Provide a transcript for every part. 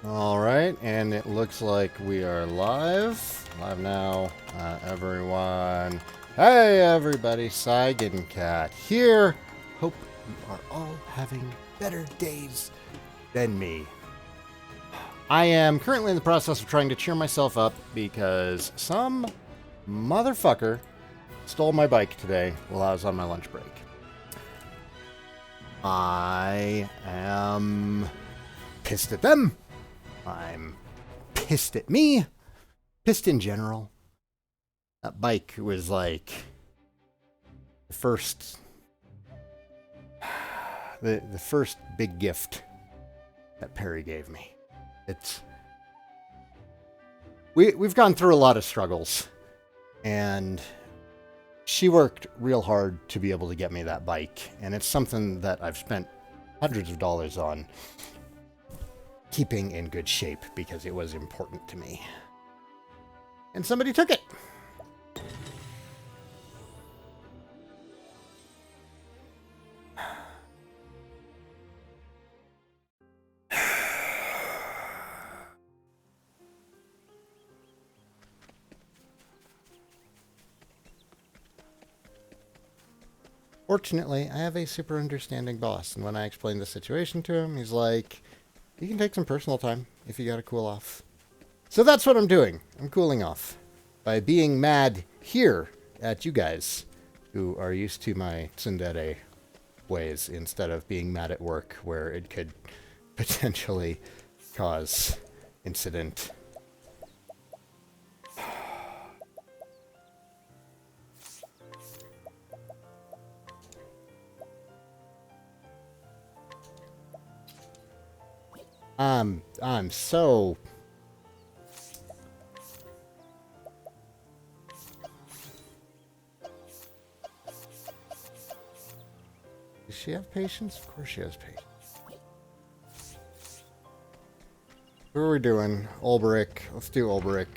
Alright, and it looks like we are live. Live now, everyone. Hey everybody, Saigan here. Hope you are all having better days than me. I am currently in the process of trying to cheer myself up because some motherfucker stole my bike today while I was on my lunch break. I am pissed at them. I'm pissed at me. Pissed in general. That bike was like the first big gift that Perry gave me. We've gone through a lot of struggles, and she worked real hard to be able to get me that bike, and it's something that I've spent hundreds of dollars on keeping in good shape because it was important to me. And somebody took it. Fortunately, I have a super understanding boss, and when I explained the situation to him, he's like, you can take some personal time if you gotta cool off. So that's what I'm doing. I'm cooling off by being mad here at you guys who are used to my tsundere ways instead of being mad at work where it could potentially cause incident. I'm so... Does she have patience? Of course she has patience. Who are we doing? LBRY. Let's do LBRY.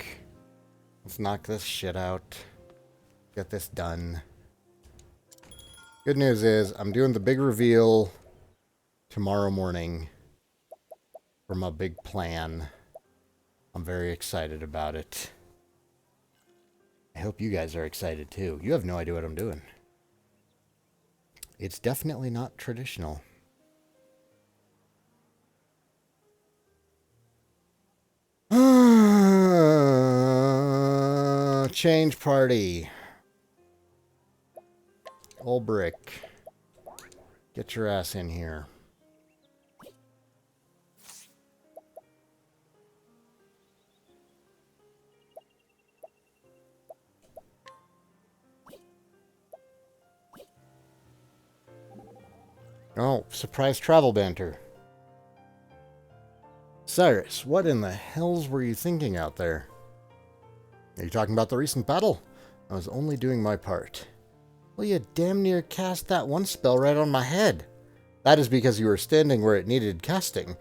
Let's knock this shit out. Get this done. Good news is, I'm doing the big reveal tomorrow morning for my big plan. I'm very excited about it. I hope you guys are excited too. You have no idea what I'm doing. It's definitely not traditional. Change party. LBRY. Get your ass in here. Oh, surprise travel banter. Cyrus, what in the hells were you thinking out there? Are you talking about the recent battle? I was only doing my part. Well, you damn near cast that one spell right on my head. That is because you were standing where it needed casting.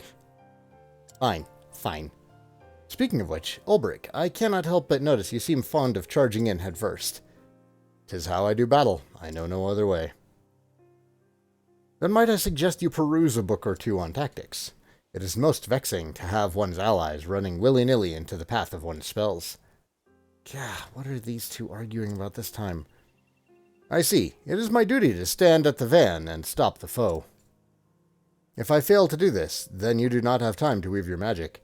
Fine, fine. Speaking of which, LBRY, I cannot help but notice you seem fond of charging in head first. 'Tis how I do battle. I know no other way. Then might I suggest you peruse a book or two on tactics. It is most vexing to have one's allies running willy-nilly into the path of one's spells. Gah, what are these two arguing about this time? I see. It is my duty to stand at the van and stop the foe. If I fail to do this, then you do not have time to weave your magic.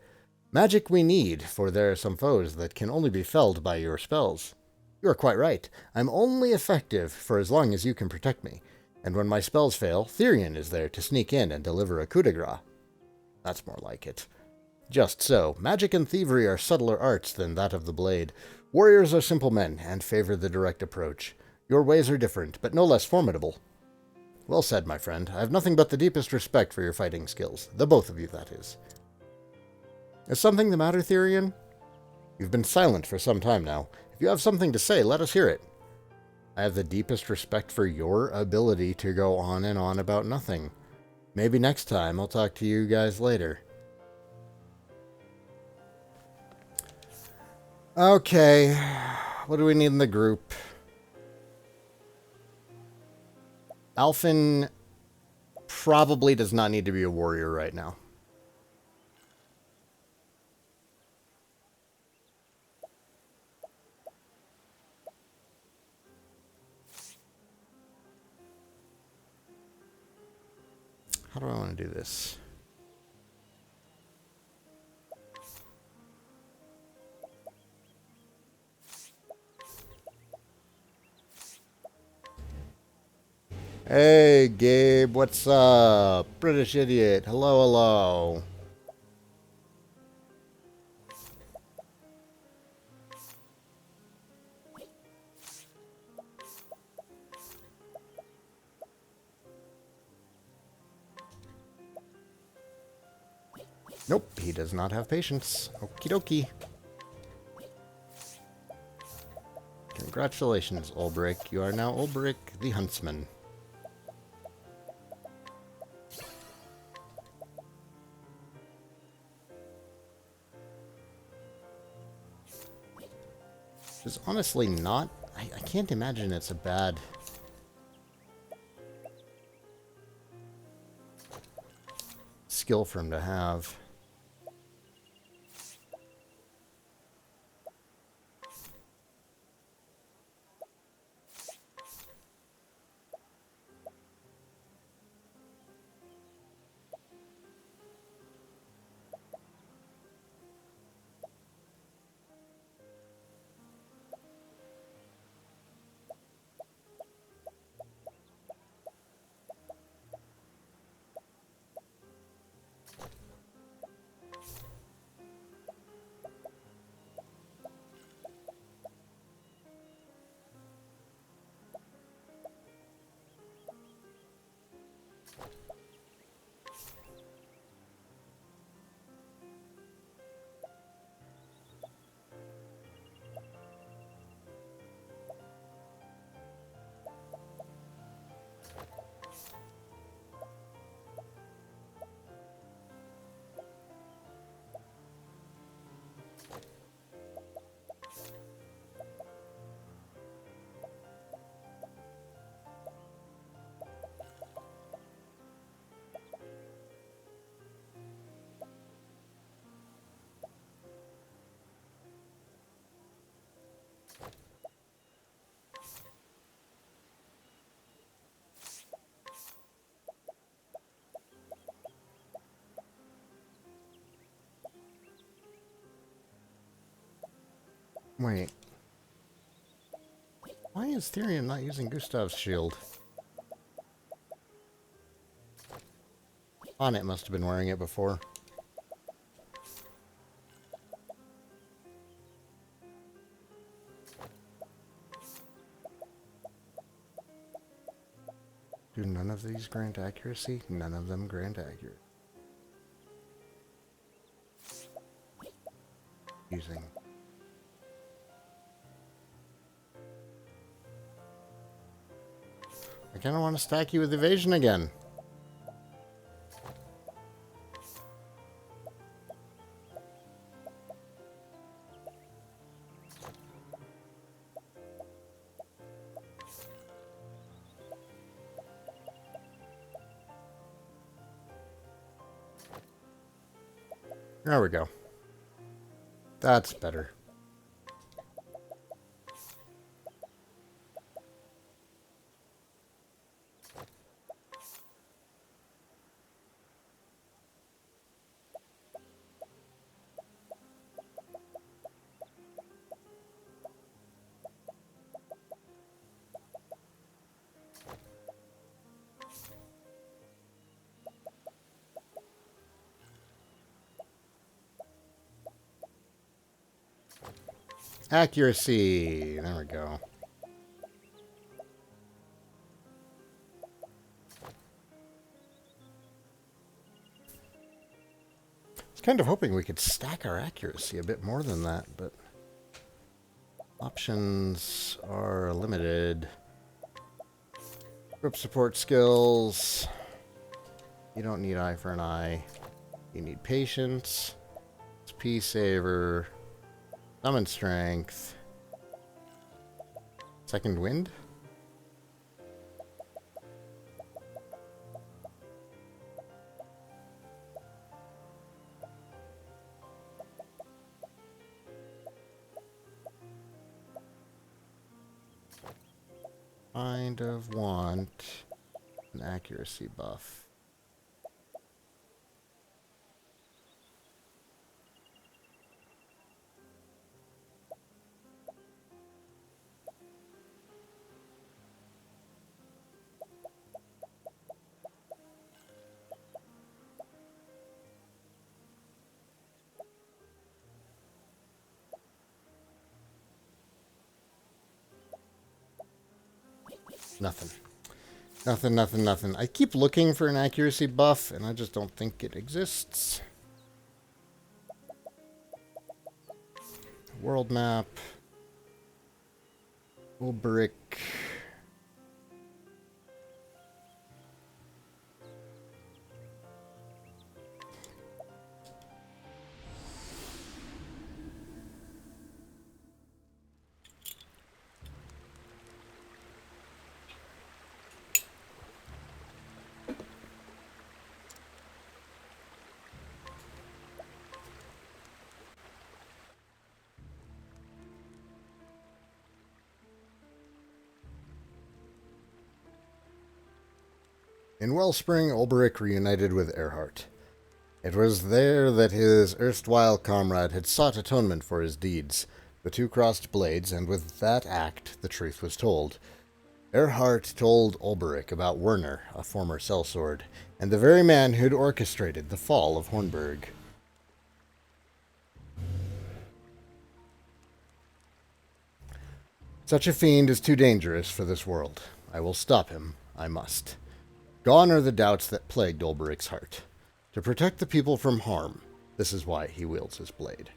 Magic we need, for there are some foes that can only be felled by your spells. You are quite right. I'm only effective for as long as you can protect me. And when my spells fail, Therion is there to sneak in and deliver a coup de grace. That's more like it. Just so, magic and thievery are subtler arts than that of the blade. Warriors are simple men, and favor the direct approach. Your ways are different, but no less formidable. Well said, my friend. I have nothing but the deepest respect for your fighting skills. The both of you, that is. Is something the matter, Therion? You've been silent for some time now. If you have something to say, let us hear it. I have the deepest respect for your ability to go on and on about nothing. Maybe next time I'll talk to you guys later. Okay, what do we need in the group? Alphen probably does not need to be a warrior right now. How do I want to do this? Hey, Gabe, what's up? British idiot. Hello, hello. Nope, he does not have patience. Okie dokie. Congratulations, Ulbrich. You are now Ulbrich the Huntsman. It's honestly not... I can't imagine it's a bad... skill for him to have. Wait. Why is Therian not using Gustav's shield? Onett must have been wearing it before. Do none of these grant accuracy? None of them grant accuracy. Using... I kind of want to stack you with evasion again. There we go. That's better. Accuracy. There we go. I was kind of hoping we could stack our accuracy a bit more than that, but options are limited. Group support skills. You don't need eye for an eye. You need patience. SP saver. Summon strength. Second wind? Kind of want an accuracy buff. Nothing. Nothing, nothing, nothing. I keep looking for an accuracy buff, and I just don't think it exists. World map. LBRY. In Wellspring, LBRY reunited with Earhart. It was there that his erstwhile comrade had sought atonement for his deeds. The two crossed blades, and with that act, the truth was told. Earhart told LBRY about Werner, a former sellsword, and the very man who'd orchestrated the fall of Hornburg. Such a fiend is too dangerous for this world. I will stop him. I must. Gone are the doubts that plagued LBRY's heart. To protect the people from harm, this is why he wields his blade.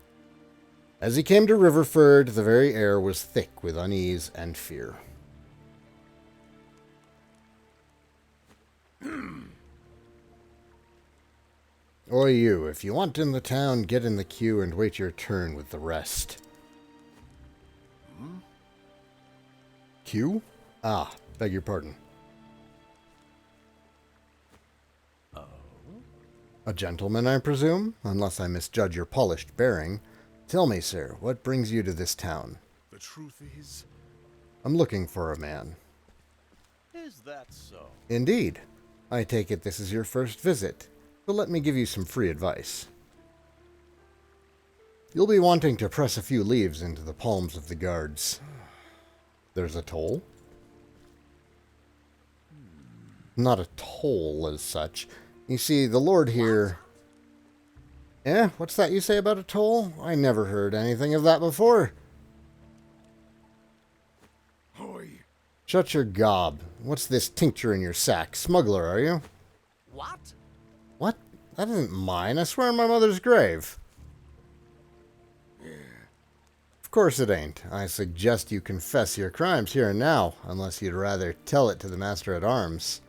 As he came to Riverford, the very air was thick with unease and fear. Oi, you, if you want in the town, get in the queue and wait your turn with the rest. Queue? Ah, beg your pardon. A gentleman, I presume, unless I misjudge your polished bearing. Tell me, sir, what brings you to this town? The truth is... I'm looking for a man. Is that so? Indeed. I take it this is your first visit, so let me give you some free advice. You'll be wanting to press a few leaves into the palms of the guards. There's a toll? Not a toll as such. You see, the Lord here... Eh? What's that you say about a toll? I never heard anything of that before. Hoy. Shut your gob. What's this tincture in your sack? Smuggler, are you? What? What? That isn't mine. I swear on my mother's grave. Of course it ain't. I suggest you confess your crimes here and now, unless you'd rather tell it to the Master-at-Arms.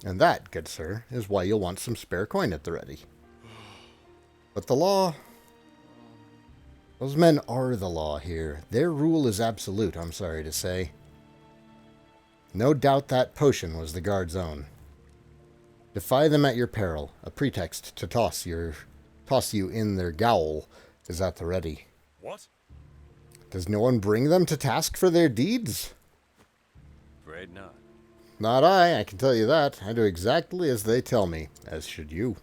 And that, good sir, is why you'll want some spare coin at the ready. But the law... Those men are the law here. Their rule is absolute, I'm sorry to say. No doubt that potion was the guard's own. Defy them at your peril. A pretext to toss you in their gaol is at the ready. What? Does no one bring them to task for their deeds? Afraid not. Not I can tell you that. I do exactly as they tell me, as should you.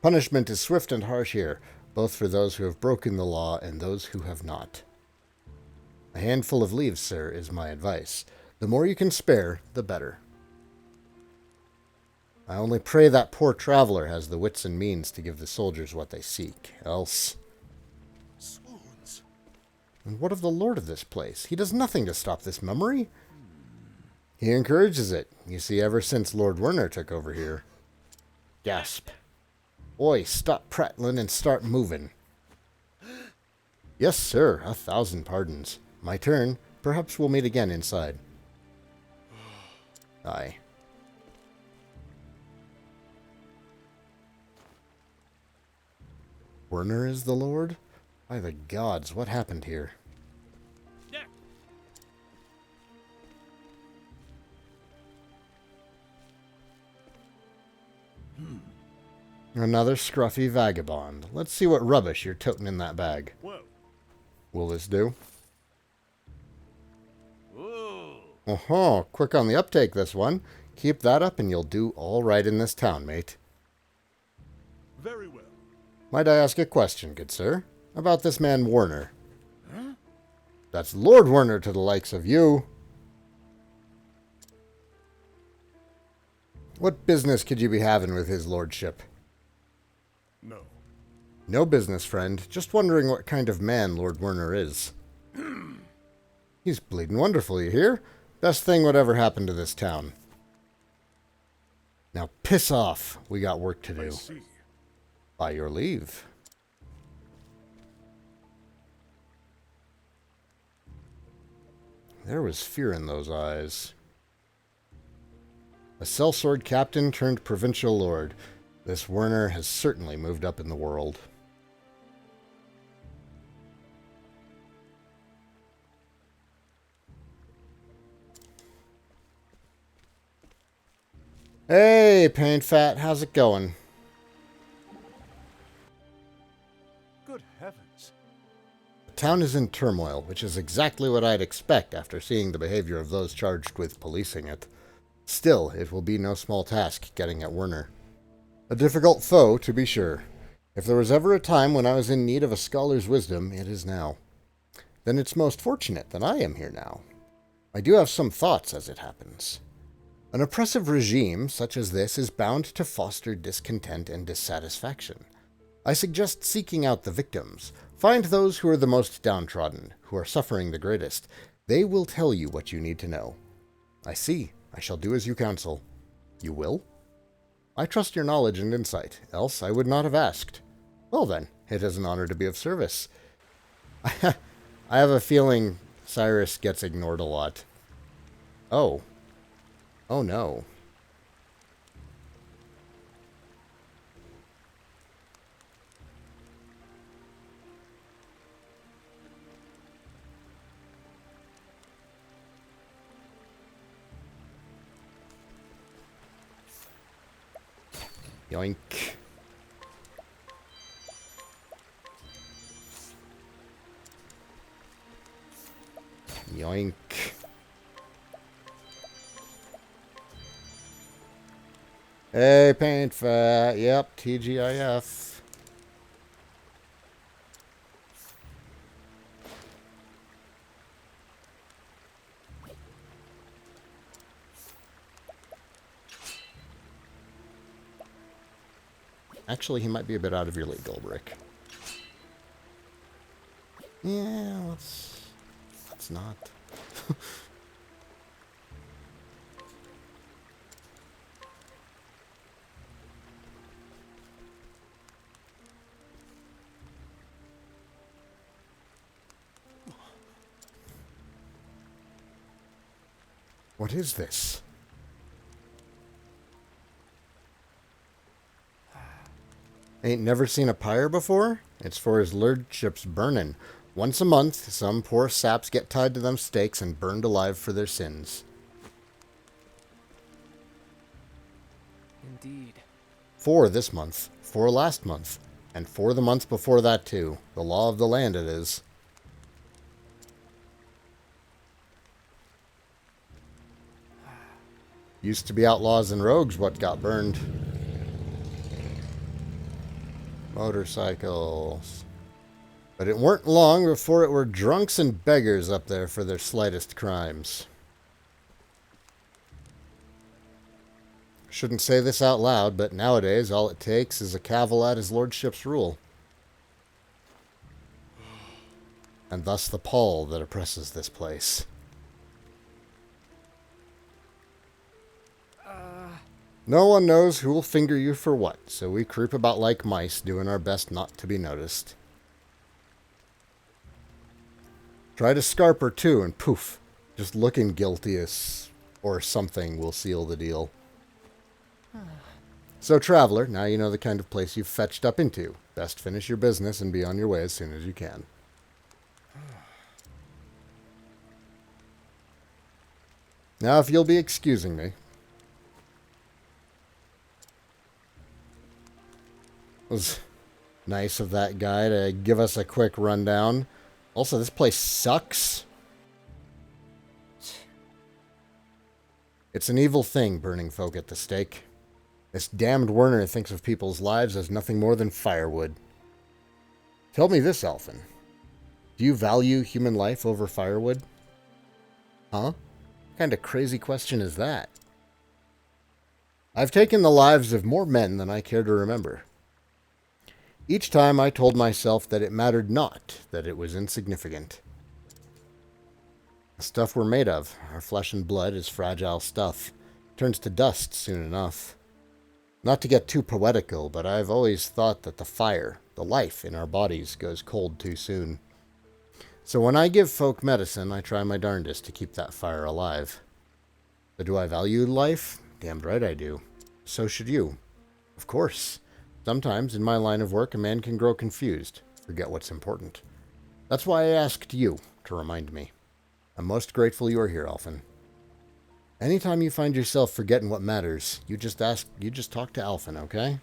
Punishment is swift and harsh here, both for those who have broken the law and those who have not. A handful of leaves, sir, is my advice. The more you can spare, the better. I only pray that poor traveler has the wits and means to give the soldiers what they seek, else... Swoons. And what of the lord of this place? He does nothing to stop this mummery. He encourages it, you see, ever since Lord Werner took over here. Gasp. Oi, stop prattling and start moving. Yes, sir, 1,000 pardons. My turn. Perhaps we'll meet again inside. Aye. Werner is the lord? By the gods, what happened here? Another scruffy vagabond. Let's see what rubbish you're toting in that bag. Whoa. Will this do? Whoa. Oh-ho, quick on the uptake, this one. Keep that up and you'll do all right in this town, mate. Very well. Might I ask a question, good sir? About this man Werner. Huh? That's Lord Werner to the likes of you. What business could you be having with his lordship? No. No business, friend. Just wondering what kind of man Lord Werner is. He's bleeding wonderful, you hear? Best thing whatever happened to this town. Now piss off. We got work to I do. see. By your leave. There was fear in those eyes. A sellsword captain turned provincial lord. This Werner has certainly moved up in the world. Hey, Paint Fat, how's it going? Good heavens. The town is in turmoil, which is exactly what I'd expect after seeing the behavior of those charged with policing it. Still, it will be no small task getting at Werner. A difficult foe, to be sure. If there was ever a time when I was in need of a scholar's wisdom, it is now. Then it's most fortunate that I am here now. I do have some thoughts, as it happens. An oppressive regime such as this is bound to foster discontent and dissatisfaction. I suggest seeking out the victims. Find those who are the most downtrodden, who are suffering the greatest. They will tell you what you need to know. I see. I shall do as you counsel. You will? I trust your knowledge and insight, else I would not have asked. Well then, it is an honor to be of service. I have a feeling Cyrus gets ignored a lot. Oh. Oh no. Yoink. Yoink. Hey, Paint Fat. Yep, TGIF. Actually, he might be a bit out of your league, LBRY. Yeah, let's not. What is this? Ain't never seen a pyre before? It's for his lordship's burnin'. Once a month, some poor saps get tied to them stakes and burned alive for their sins. Indeed. 4 this month, 4 last month, and 4 the month before that too. The law of the land it is. Used to be outlaws and rogues what got burned. Motorcycles. But it weren't long before it were drunks and beggars up there for their slightest crimes. Shouldn't say this out loud, but nowadays all it takes is a cavil at his lordship's rule. And thus the pall that oppresses this place. No one knows who will finger you for what, so we creep about like mice, doing our best not to be noticed. Try to scarp her too, and poof, just looking guilty as or something will seal the deal. So, traveler, now you know the kind of place you've fetched up into. Best finish your business and be on your way as soon as you can. Now, if you'll be excusing me. It was nice of that guy to give us a quick rundown. Also, this place sucks. It's an evil thing, burning folk at the stake. This damned Werner thinks of people's lives as nothing more than firewood. Tell me this, Elfin. Do you value human life over firewood? Huh? What kind of crazy question is that? I've taken the lives of more men than I care to remember. Each time I told myself that it mattered not, that it was insignificant. The stuff we're made of, our flesh and blood, is fragile stuff. Turns to dust soon enough. Not to get too poetical, but I've always thought that the fire, the life in our bodies, goes cold too soon. So when I give folk medicine, I try my darndest to keep that fire alive. But do I value life? Damned right I do. So should you. Of course. Sometimes, in my line of work, a man can grow confused, forget what's important. That's why I asked you to remind me. I'm most grateful you are here, Alphen. Anytime you find yourself forgetting what matters, you just talk to Alphen, okay?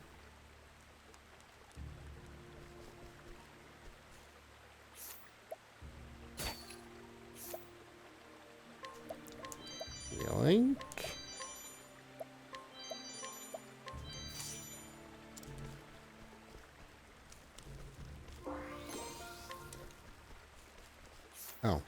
Yoink. Oh.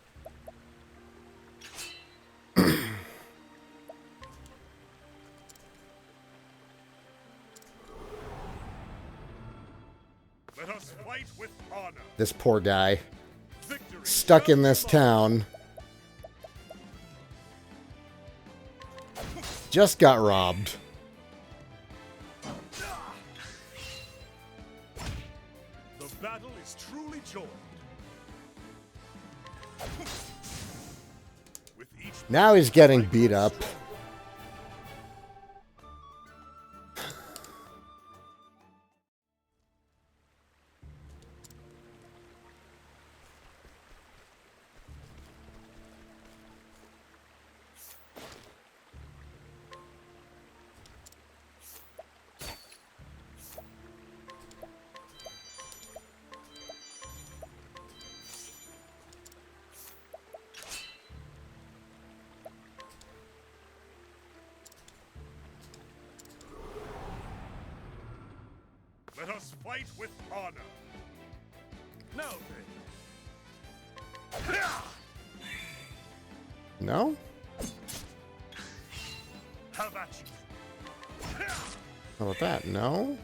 Let us fight with honor. This poor guy. Victory Stuck in shall this be town. Just got robbed. The battle is truly joined. With each Now he's getting beat up. Let us fight with honor. Now then. No? Have at you. How about that? No?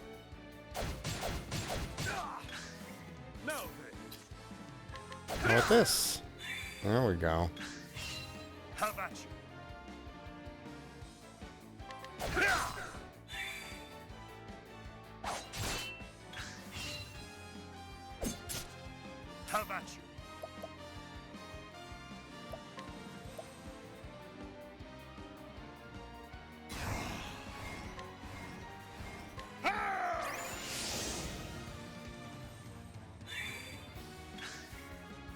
Now then. How about this? There we go. Have at you. Have at you.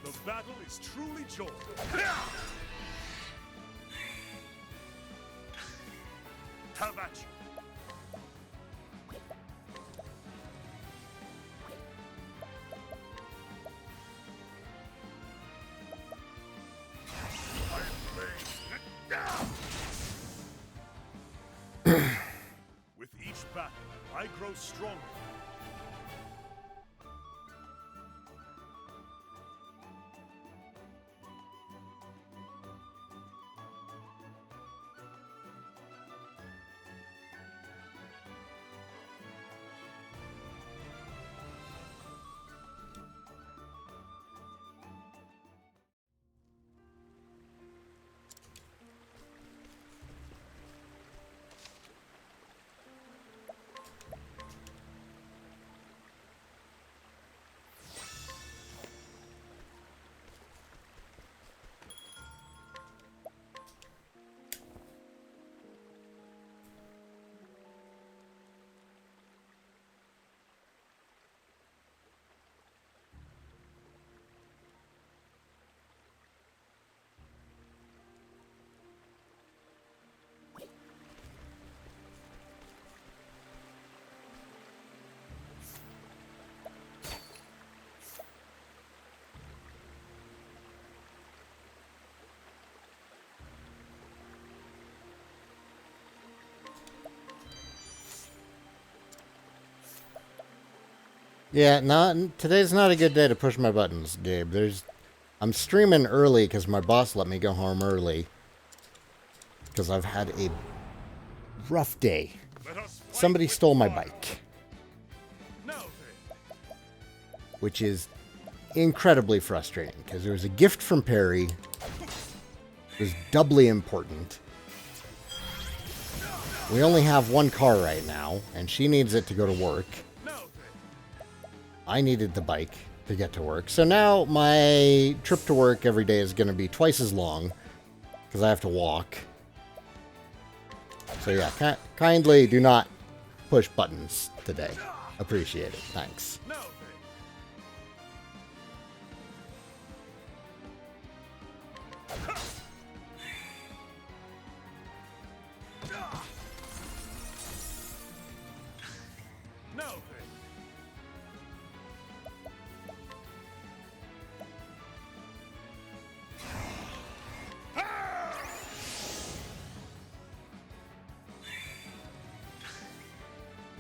The battle is truly joined. Have at you. With each battle, I grow stronger. Yeah, today's not a good day to push my buttons, Gabe. I'm streaming early because my boss let me go home early. Because I've had a rough day. Let us fight Somebody with stole my honor. bike. Now then. which is incredibly frustrating because it was a gift from Perry. It was doubly important. We only have one car right now, and she needs it to go to work. I needed the bike to get to work. So now my trip to work every day is going to be twice as long because I have to walk. So yeah, kindly do not push buttons today. Appreciate it. Thanks.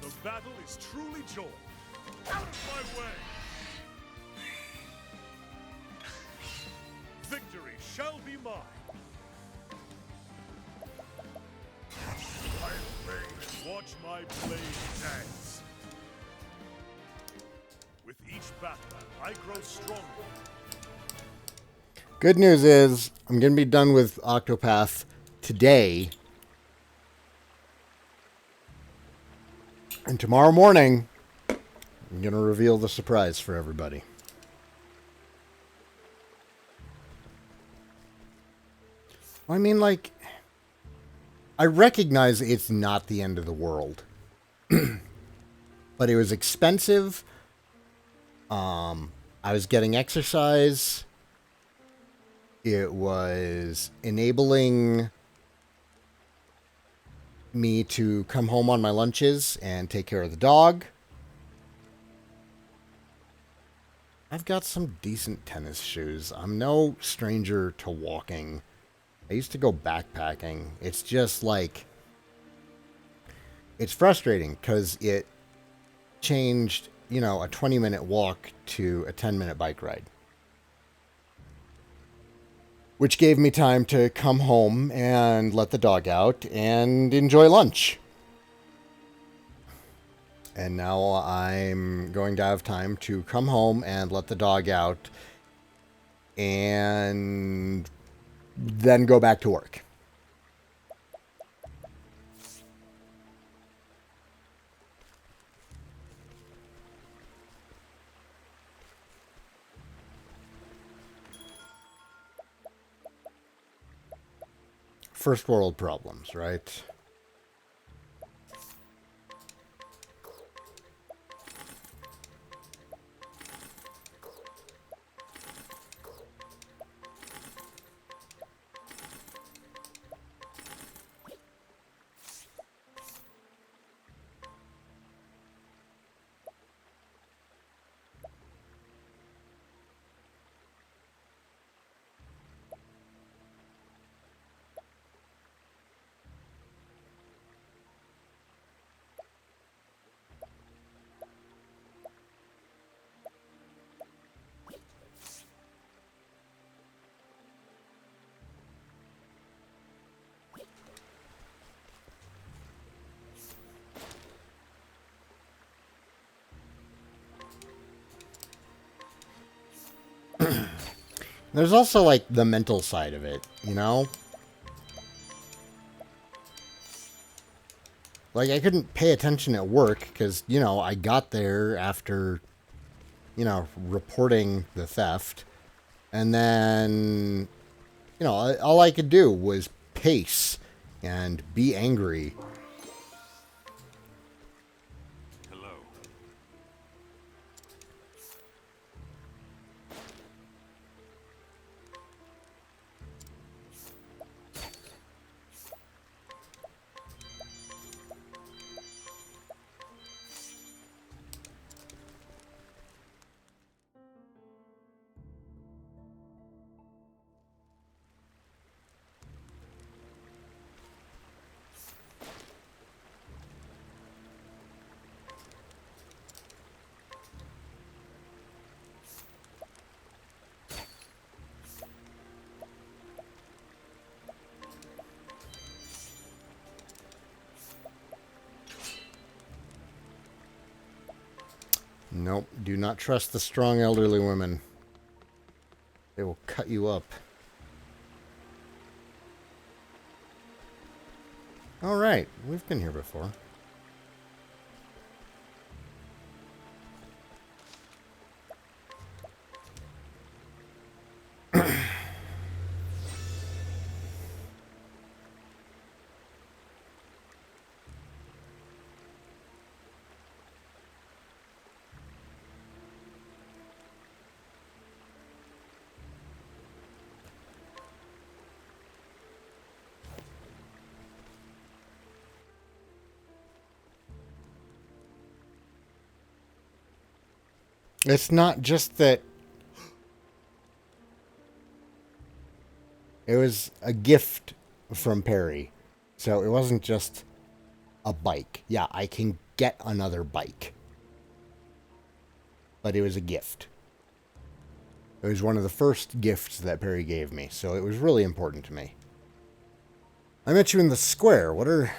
The battle is truly joy. Out of my way! Victory shall be mine. I'll reign and watch my blade dance. With each battle, I grow stronger. Good news is I'm going to be done with Octopath today. And tomorrow morning, I'm going to reveal the surprise for everybody. I mean, like, I recognize it's not the end of the world. But it was expensive. I was getting exercise. It was enabling me to come home on my lunches and take care of the dog. I've got some decent tennis shoes. I'm no stranger to walking. I used to go backpacking. It's just like, it's frustrating because it changed, you know, a 20-minute walk to a 10-minute bike ride. Which gave me time to come home and let the dog out and enjoy lunch. And now I'm going to have time to come home and let the dog out and then go back to work. First world problems, right? There's also, like, the mental side of it, you know? Like, I couldn't pay attention at work because, you know, I got there after, you know, reporting the theft. And then, you know, all I could do was pace and be angry. Hello. Nope, do not trust the strong elderly women. They will cut you up. Alright, we've been here before. It's not just that it was a gift from Perry. So it wasn't just a bike. Yeah, I can get another bike. But it was a gift. It was one of the first gifts that Perry gave me, so it was really important to me. I met you in the square. What are...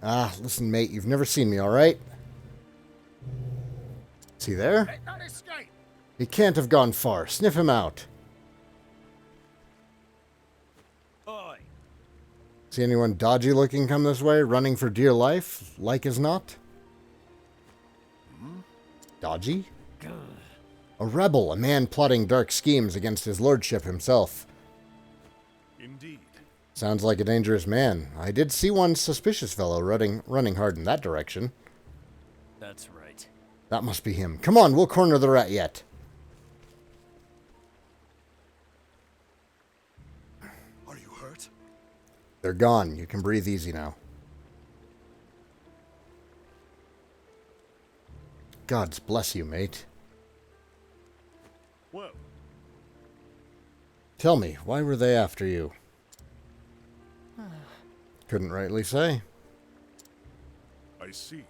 Ah, listen, mate, you've never seen me, all right? See there? He can't have gone far. Sniff him out. Oi. See anyone dodgy looking come this way, running for dear life, like as not? Dodgy? A rebel, a man plotting dark schemes against his lordship himself. Indeed. Sounds like a dangerous man. I did see one suspicious fellow running hard in that direction. That's right. That must be him. Come on, we'll corner the rat yet. Are you hurt? They're gone. You can breathe easy now. Gods bless you, mate. Well, Tell me, why were they after you? Couldn't rightly say. I see.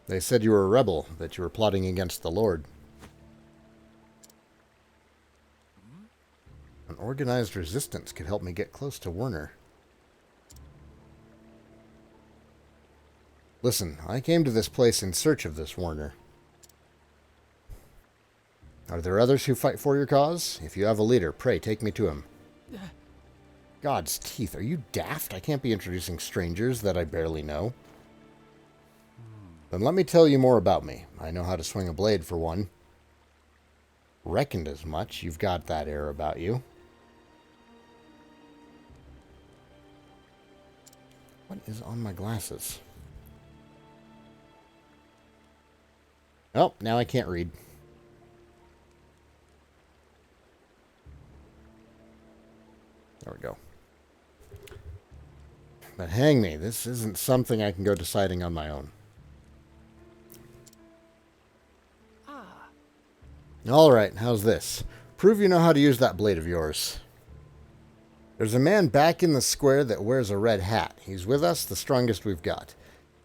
They said you were a rebel, that you were plotting against the Lord. An organized resistance could help me get close to Werner. Listen, I came to this place in search of this Werner. Are there others who fight for your cause? If you have a leader, pray take me to him. God's teeth, are you daft? I can't be introducing strangers that I barely know. Then let me tell you more about me. I know how to swing a blade, for one. Reckoned as much. You've got that air about you. What is on my glasses? Oh, now I can't read. There we go. But hang me, this isn't something I can go deciding on my own. Alright, how's this? Prove you know how to use that blade of yours. There's a man back in the square that wears a red hat. He's with us, the strongest we've got.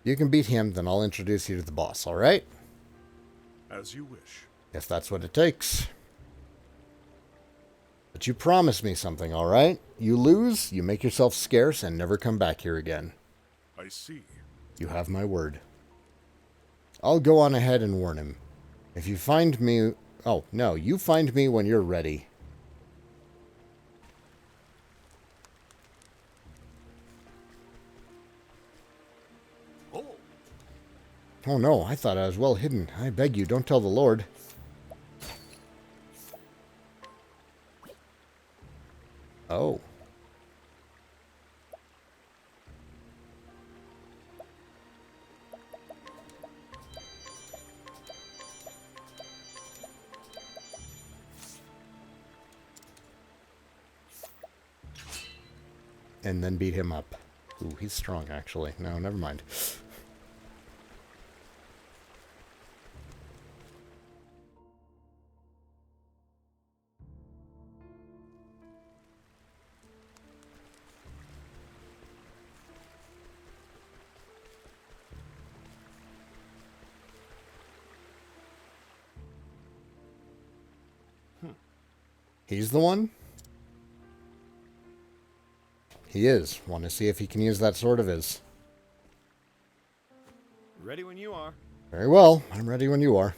You can beat him, then I'll introduce you to the boss, alright? As you wish. If that's what it takes. But you promise me something, alright? You lose, you make yourself scarce, and never come back here again. I see. You have my word. I'll go on ahead and warn him. If you find me... Oh, no, you find me when you're ready. Oh no, I thought I was well hidden. I beg you, don't tell the Lord. Oh. And then beat him up. Ooh, he's strong, actually. No, never mind. He's the one? He is. Want to see if he can use that sword of his. Ready when you are. Very well. I'm ready when you are.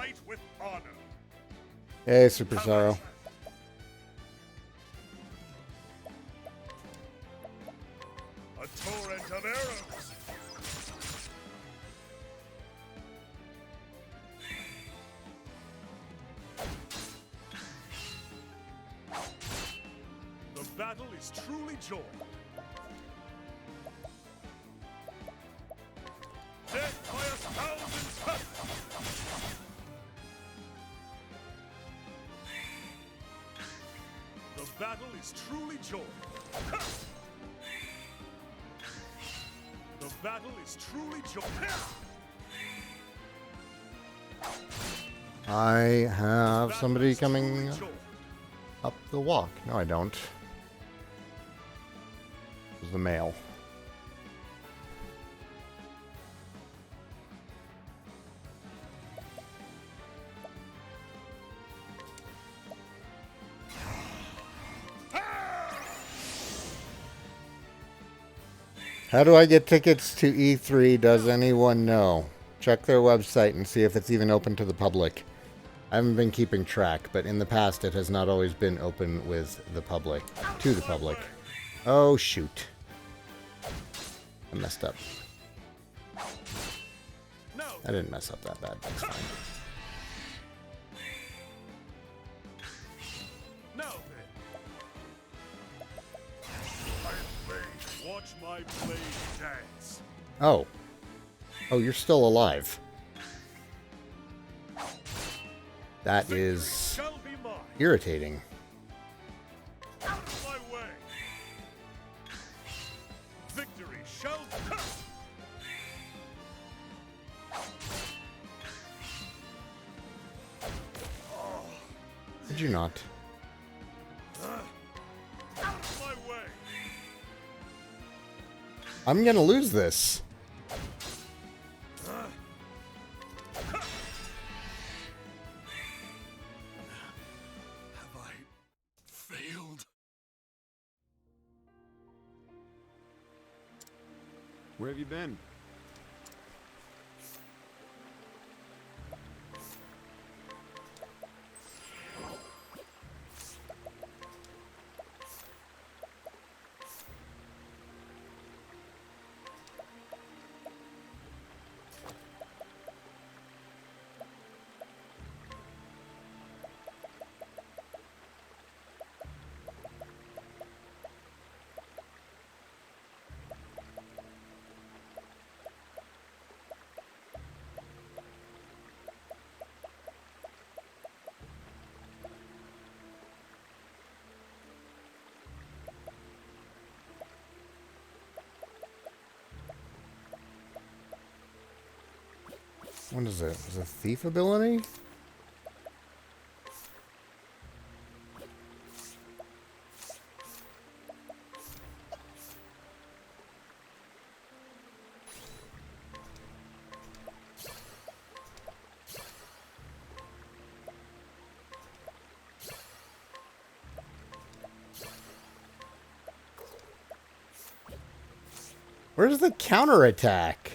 fight with honor. Hey, Super Sorrow. A torrent of arrows. The battle is truly joy. Death by 1,000 cuts. The battle is truly joy. The battle is truly joy. I have somebody Battle is coming truly joy. up the walk. No, I don't. This is the male. How do I get tickets to E3? Does anyone know? Check their website and see if it's even open to the public. I haven't been keeping track, but in the past it has not always been open with the public, to the public. Oh, shoot. I messed up. No. I didn't mess up that bad. That's fine. No. Watch my blade dance. Oh. Oh, you're still alive. That is Shall be mine. irritating. Out of my way. Victory shall come. Did you not? Out of my way. I'm gonna lose this. Have I failed? Where have you been? What is it? Is it a thief ability? Where's the counterattack?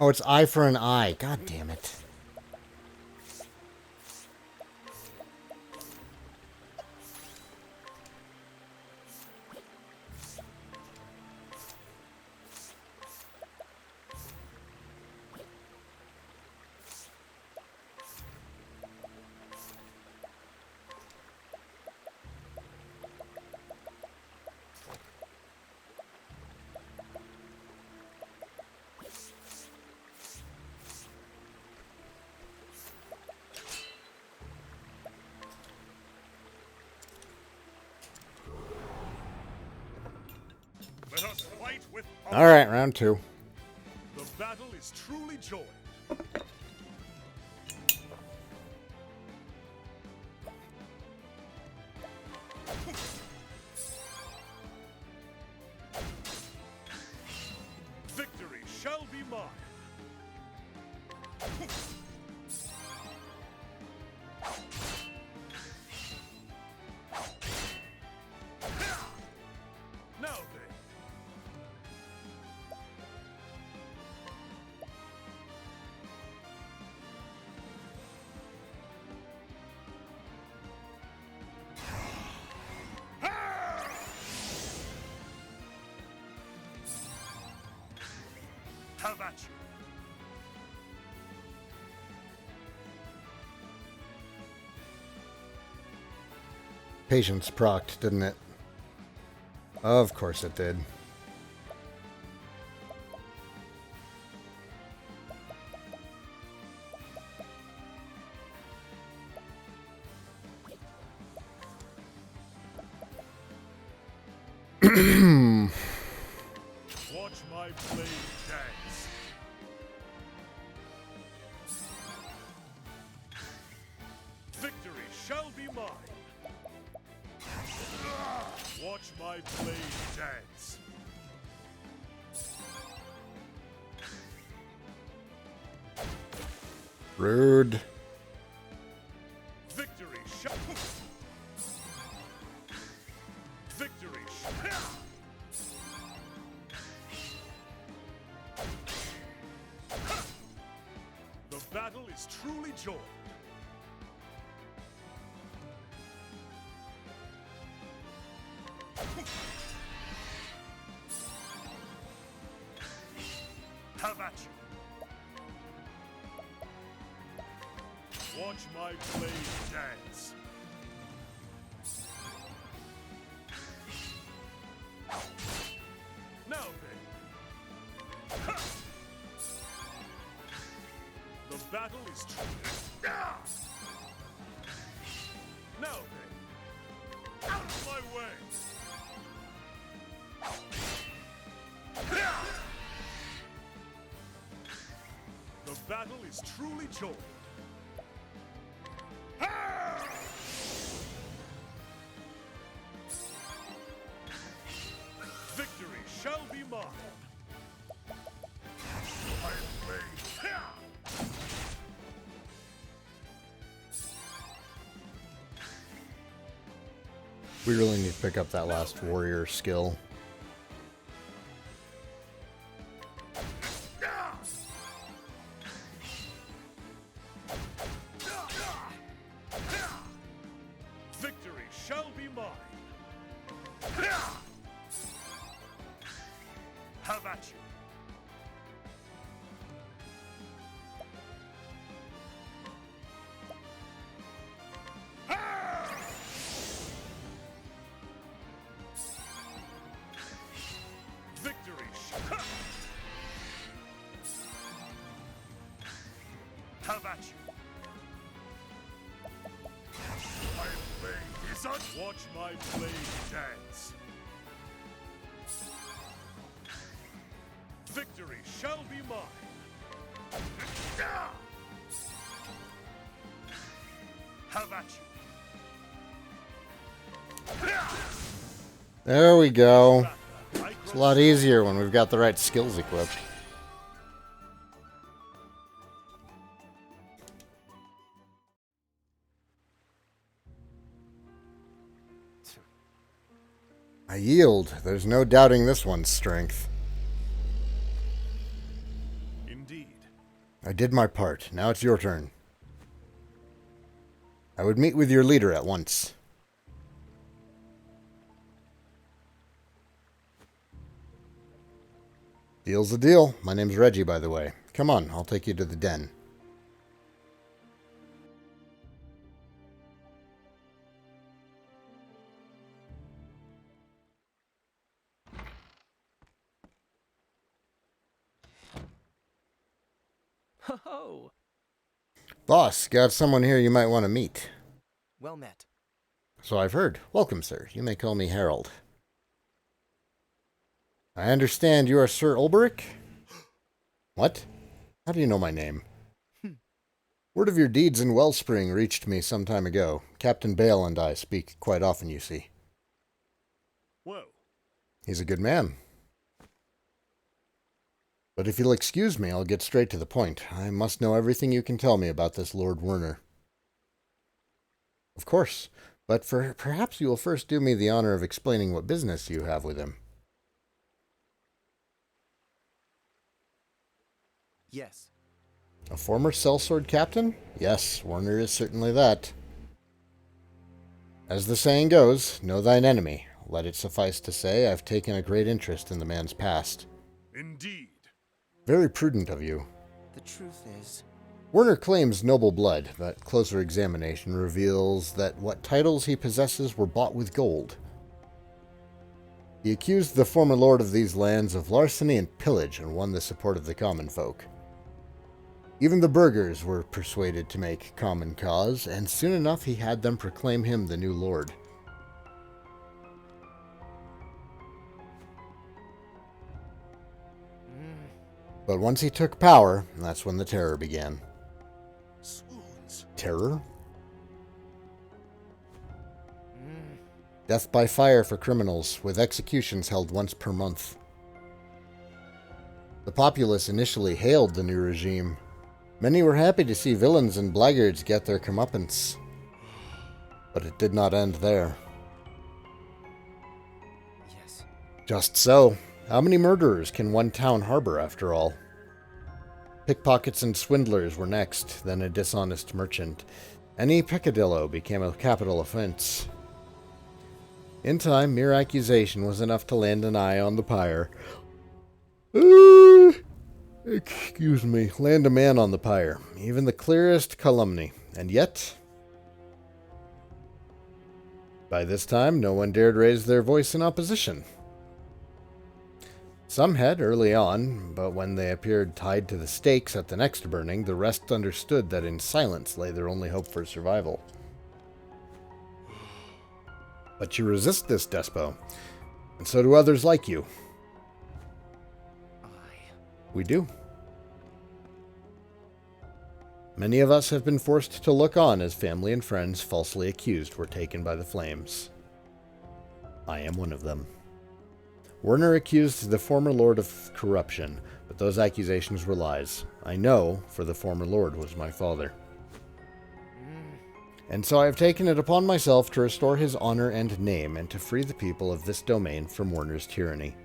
Oh, it's eye for an eye. God damn it. Let us fight with honor. All right, round two. The battle is truly joy. Victory shall be mine. at you. Patience procced, didn't it? Of course it did. Watch my blade dance. Victory shall be mine. Watch my blade dance. Rude. Victory shall. Victory shall. The battle is truly joined. Have at you. Watch my blade dance. Now then. Ha! The battle is true. Now then. Out of my way. The battle is truly joined. Victory shall be mine. I am ready. We really need to pick up that last warrior skill. Victory shall be mine. Have at you. Victory shall. Have at you. My blade is on. Watch my blade dance. Victory shall be mine. Have at you. There we go. It's a lot easier when we've got the right skills equipped. I yield. There's no doubting this one's strength. Indeed. I did my part. Now it's your turn. I would meet with your leader at once. Deal's a deal. My name's Reggie, by the way. Come on, I'll take you to the den. Ho-ho! Boss, got someone here you might want to meet. Well met. So I've heard. Welcome, sir. You may call me Harold. I understand you are Sir LBRY? What? How do you know my name? Word of your deeds in Wellspring reached me some time ago. Captain Bale and I speak quite often, you see. Well, He's a good man. But if you'll excuse me, I'll get straight to the point. I must know everything you can tell me about this Lord Werner. Of course, but perhaps you will first do me the honor of explaining what business you have with him. Yes. A former sellsword captain? Yes, Werner is certainly that. As the saying goes, know thine enemy. Let it suffice to say, I've taken a great interest in the man's past. indeed. Very prudent of you. The truth is, Werner claims noble blood, but closer examination reveals that what titles he possesses were bought with gold. He accused the former lord of these lands of larceny and pillage and won the support of the common folk. Even the burghers were persuaded to make common cause, and soon enough he had them proclaim him the new lord. But once he took power, that's when the terror began. Swoons. Terror? Death by fire for criminals, with executions held once per month. The populace initially hailed the new regime. Many were happy to see villains and blackguards get their comeuppance. But it did not end there. yes. Just so. How many murderers can one town harbor, after all? Pickpockets and swindlers were next, then a dishonest merchant. Any peccadillo became a capital offense. In time, mere accusation was enough to land an eye on the pyre. Excuse me, land a man on the pyre. Even the clearest calumny. And yet, by this time, no one dared raise their voice in opposition. Some had early on, but when they appeared tied to the stakes at the next burning, the rest understood that in silence lay their only hope for survival. But you resist this, Despo, and so do others like you. We do. Many of us have been forced to look on as family and friends falsely accused were taken by the flames. I am one of them. Werner accused the former lord of corruption, but those accusations were lies. I know, for the former lord was my father. And so I have taken it upon myself to restore his honor and name, and to free the people of this domain from Werner's tyranny.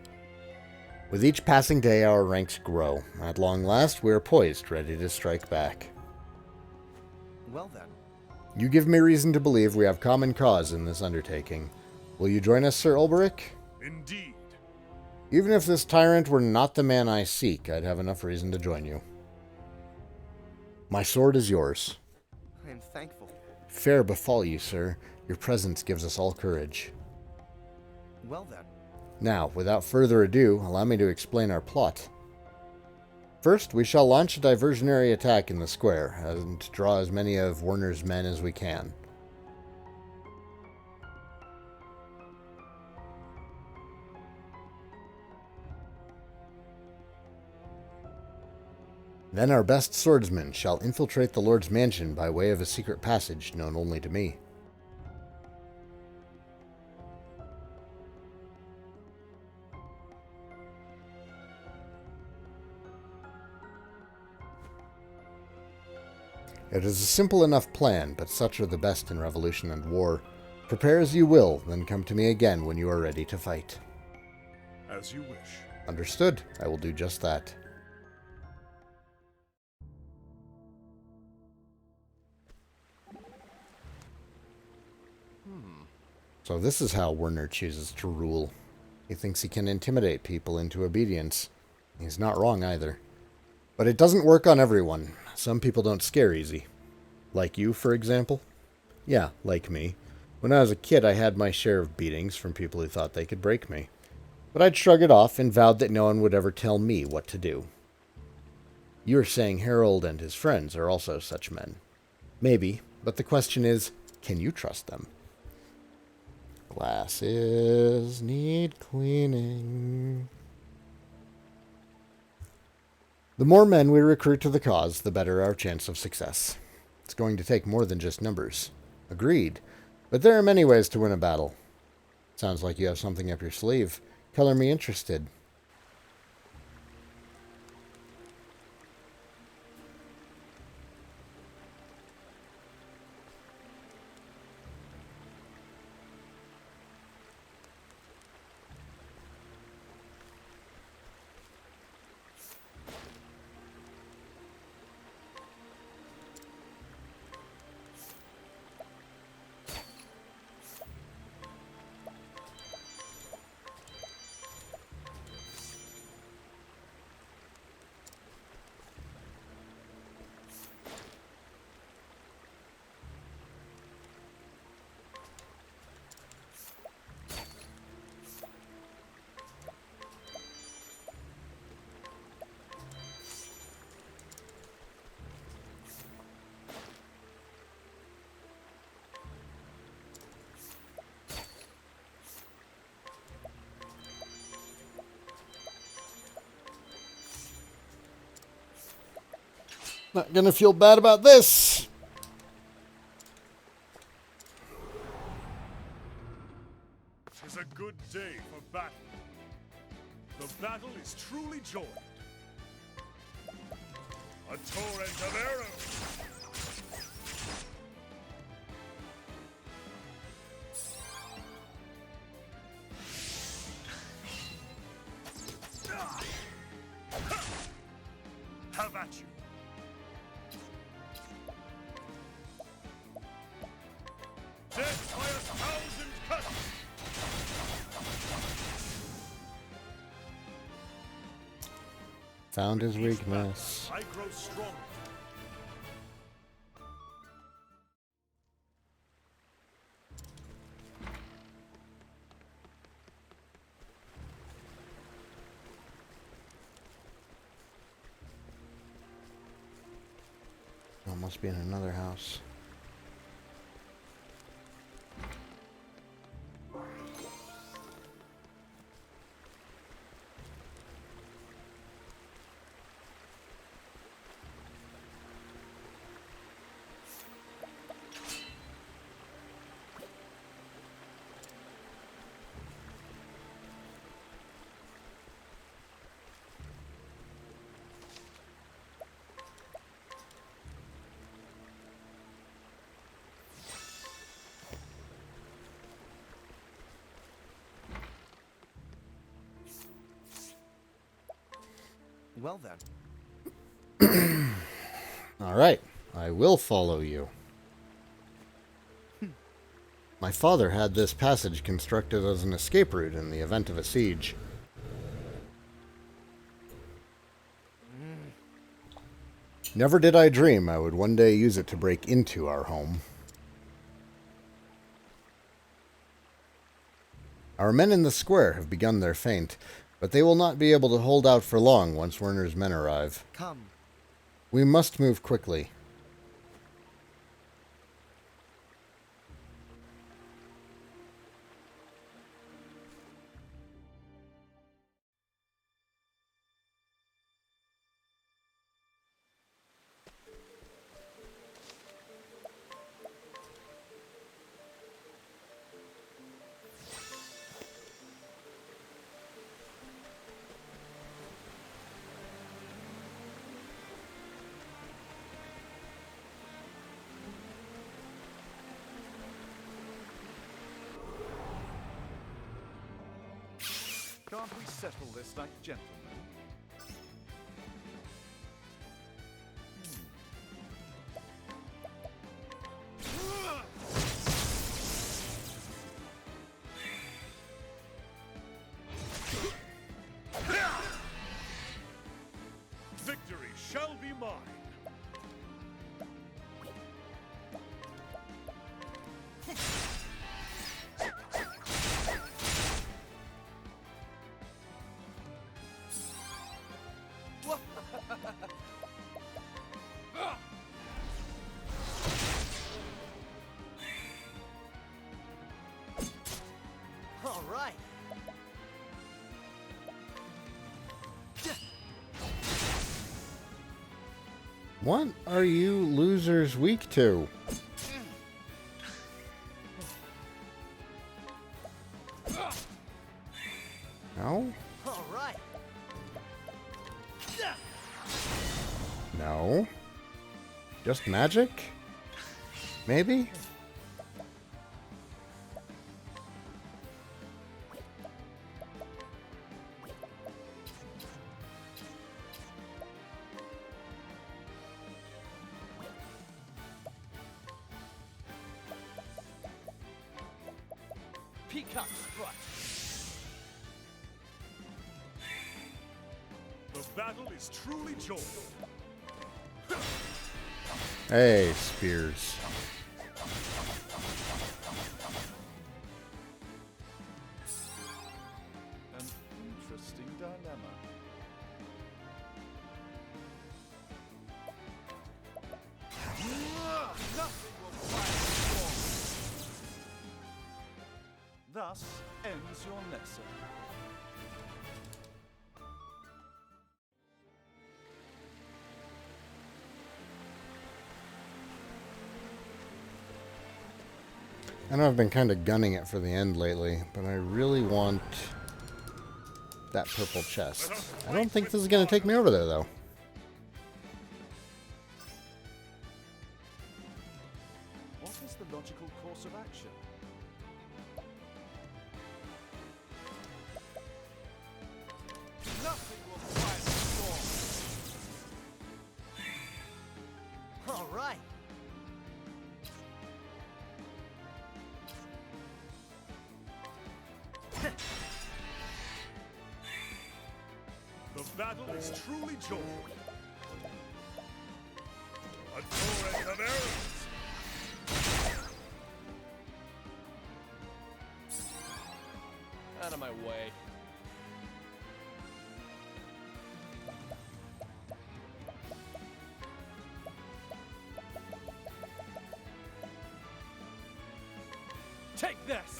With each passing day our ranks grow. At long last we are poised, ready to strike back. Well then. You give me reason to believe we have common cause in this undertaking. Will you join us, Sir LBRY? Indeed. Even if this tyrant were not the man I seek, I'd have enough reason to join you. My sword is yours. I am thankful. Fair befall you, sir. Your presence gives us all courage. Well then. Now, without further ado, allow me to explain our plot. First, we shall launch a diversionary attack in the square, and draw as many of Werner's men as we can. Then our best swordsmen shall infiltrate the Lord's mansion by way of a secret passage known only to me. It is a simple enough plan, but such are the best in revolution and war. Prepare as you will, then come to me again when you are ready to fight. As you wish. Understood. I will do just that. So this is how Werner chooses to rule. He thinks he can intimidate people into obedience. He's not wrong either. But it doesn't work on everyone. Some people don't scare easy. Like you, for example? Yeah, like me. When I was a kid, I had my share of beatings from people who thought they could break me. But I'd shrug it off and vowed that no one would ever tell me what to do. You're saying Harold and his friends are also such men. Maybe, but the question is, can you trust them? Glasses need cleaning. The more men we recruit to the cause, the better our chance of success. It's going to take more than just numbers. Agreed. But there are many ways to win a battle. Sounds like you have something up your sleeve. Color me interested. Not gonna feel bad about this. Tis a good day for battle. The battle is truly joined. A torrent of arrows. Have at you. Death by 1,000 cuts. Found his weakness. I grow stronger. Oh, must be in another house. Well then. All right, I will follow you. My father had this passage constructed as an escape route in the event of a siege. Never did I dream I would one day use it to break into our home. Our men in the square have begun their feint, but they will not be able to hold out for long once Werner's men arrive. Come. We must move quickly. Can't we settle this like gentlemen? Victory shall be mine. All right. What are you losers weak to? No? All right. No? Just magic? Maybe? Peacock strut. The battle is truly joined. Hey, spears. An interesting dilemma. Nothing will quiet storm. Thus ends your lesson. I know I've been kind of gunning it for the end lately, but I really want that purple chest. I don't think this is going to take me over there, though. What is the logical course of action? Nothing will quiet the storm. All right. The battle is truly joined. A torrent of arrows. Out of my way. Take this!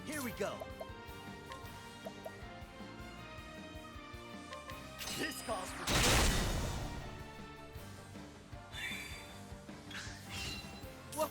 Here we go. This calls for Whoa.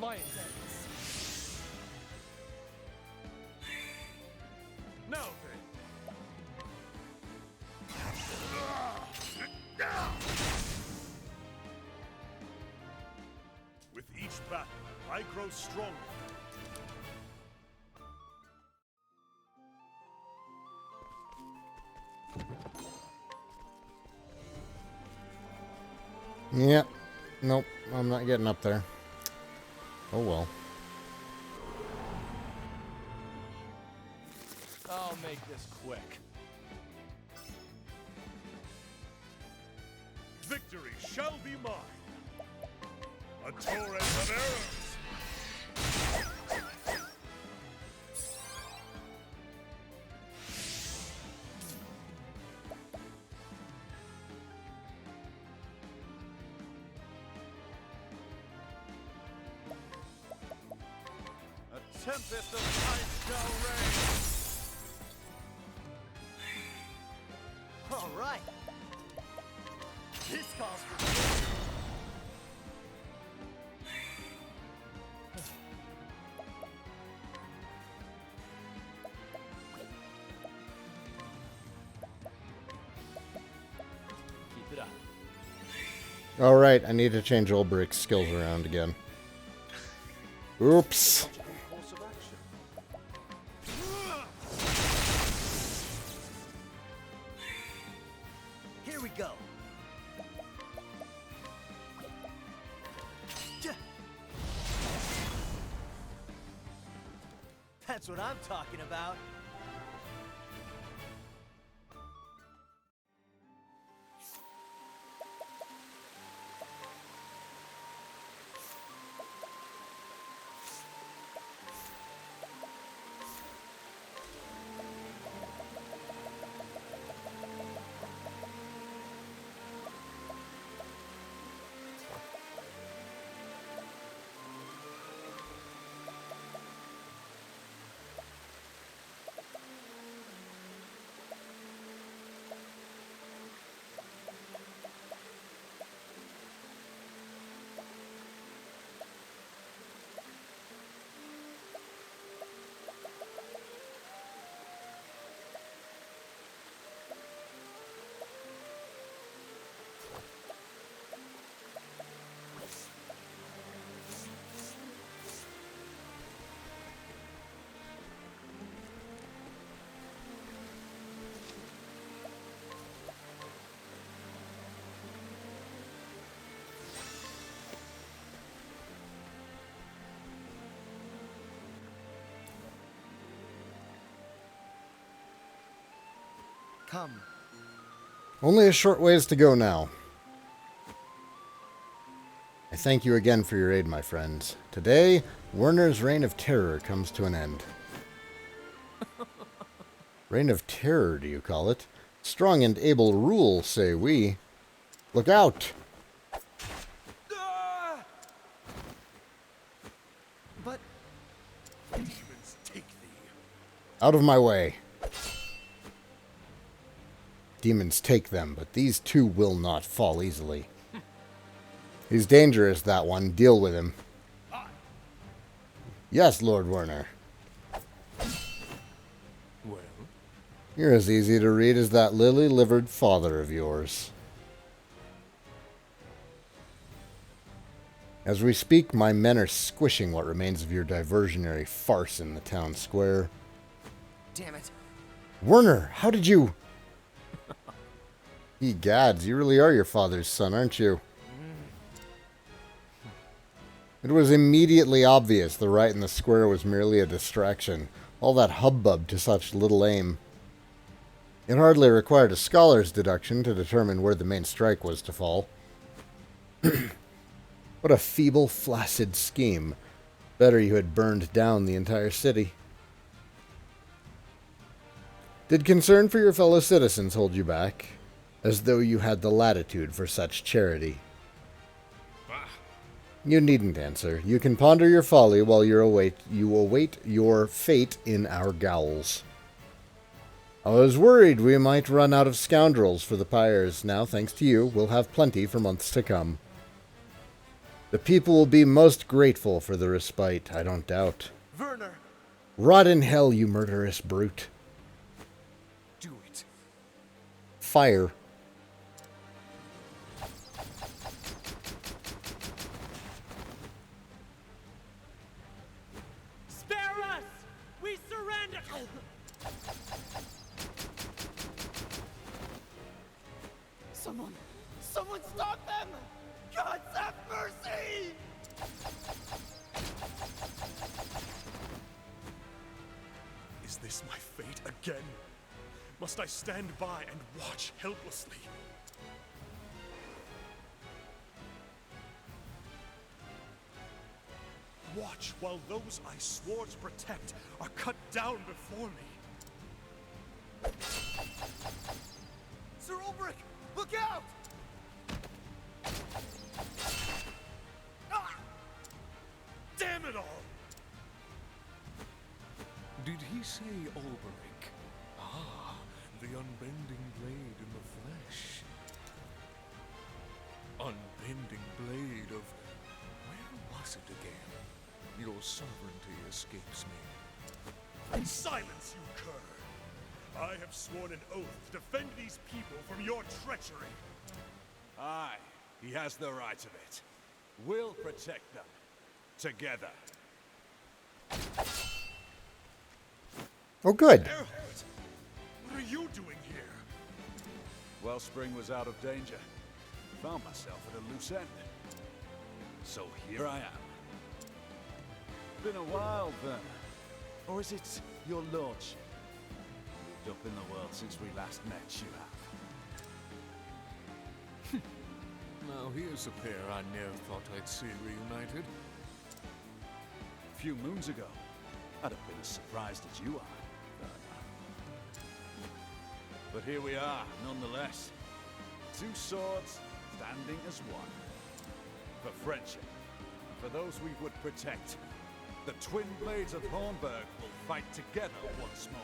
Lion's eggs. Now then. With each battle, I grow stronger. Yep. Nope, I'm not getting up there. Oh well. I'll make this quick. Victory shall be mine. A torrent of arrows. A tempest of ice shall reign. All right. This calls for Keep it up. Alright, I need to change Ulbrich's skills around again. Oops. Logical course of action. Here we go. That's what I'm talking about. Come. Only a short ways to go now. I thank you again for your aid, my friends. Today, Werner's reign of terror comes to an end. Reign of terror, do you call it? Strong and able rule, say we. Look out! But Demons take thee. Out of my way. Demons take them, but these two will not fall easily. He's dangerous, that one. Deal with him. Yes, Lord Werner. Well, You're as easy to read as that lily-livered father of yours. As we speak, my men are squishing what remains of your diversionary farce in the town square. damn it. Werner, how did you... Ye gads, you really are your father's son, aren't you? It was immediately obvious the riot in the square was merely a distraction. All that hubbub to such little aim. It hardly required a scholar's deduction to determine where the main strike was to fall. What a feeble, flaccid scheme. Better you had burned down the entire city. Did concern for your fellow citizens hold you back? As though you had the latitude for such charity. You needn't answer. You can ponder your folly while you await your fate in our gowls. I was worried we might run out of scoundrels for the pyres. Now, thanks to you, we'll have plenty for months to come. The people will be most grateful for the respite, I don't doubt. Werner, Rot in hell, you murderous brute. do it. Fire. spare us! We surrender! Someone stop them! God have mercy! Is this my fate again? Must I stand by and watch helplessly? Watch while those I swore to protect are cut down before me. Sir Ulbrich, look out! Ah! Damn it all! Did he say Ulbrich? Ah, the unbending blade in the flesh. Unbending blade of... Where was it again? Your sovereignty escapes me. Silence, you cur! I have sworn an oath to defend these people from your treachery. Aye, he has the right of it. We'll protect them. Together. Oh, good. Erhard, what are you doing here? Wellspring was out of danger. Found myself at a loose end. So here I am. Been a while, Werner. Or is it your lordship? Moved up in the world since we last met, you have. Now here's a pair I never thought I'd see reunited. A few moons ago, I'd have been as surprised as you are, Werner. But here we are, nonetheless. Two swords standing as one. For friendship, and for those we would protect. The twin blades of Hornburg will fight together once more.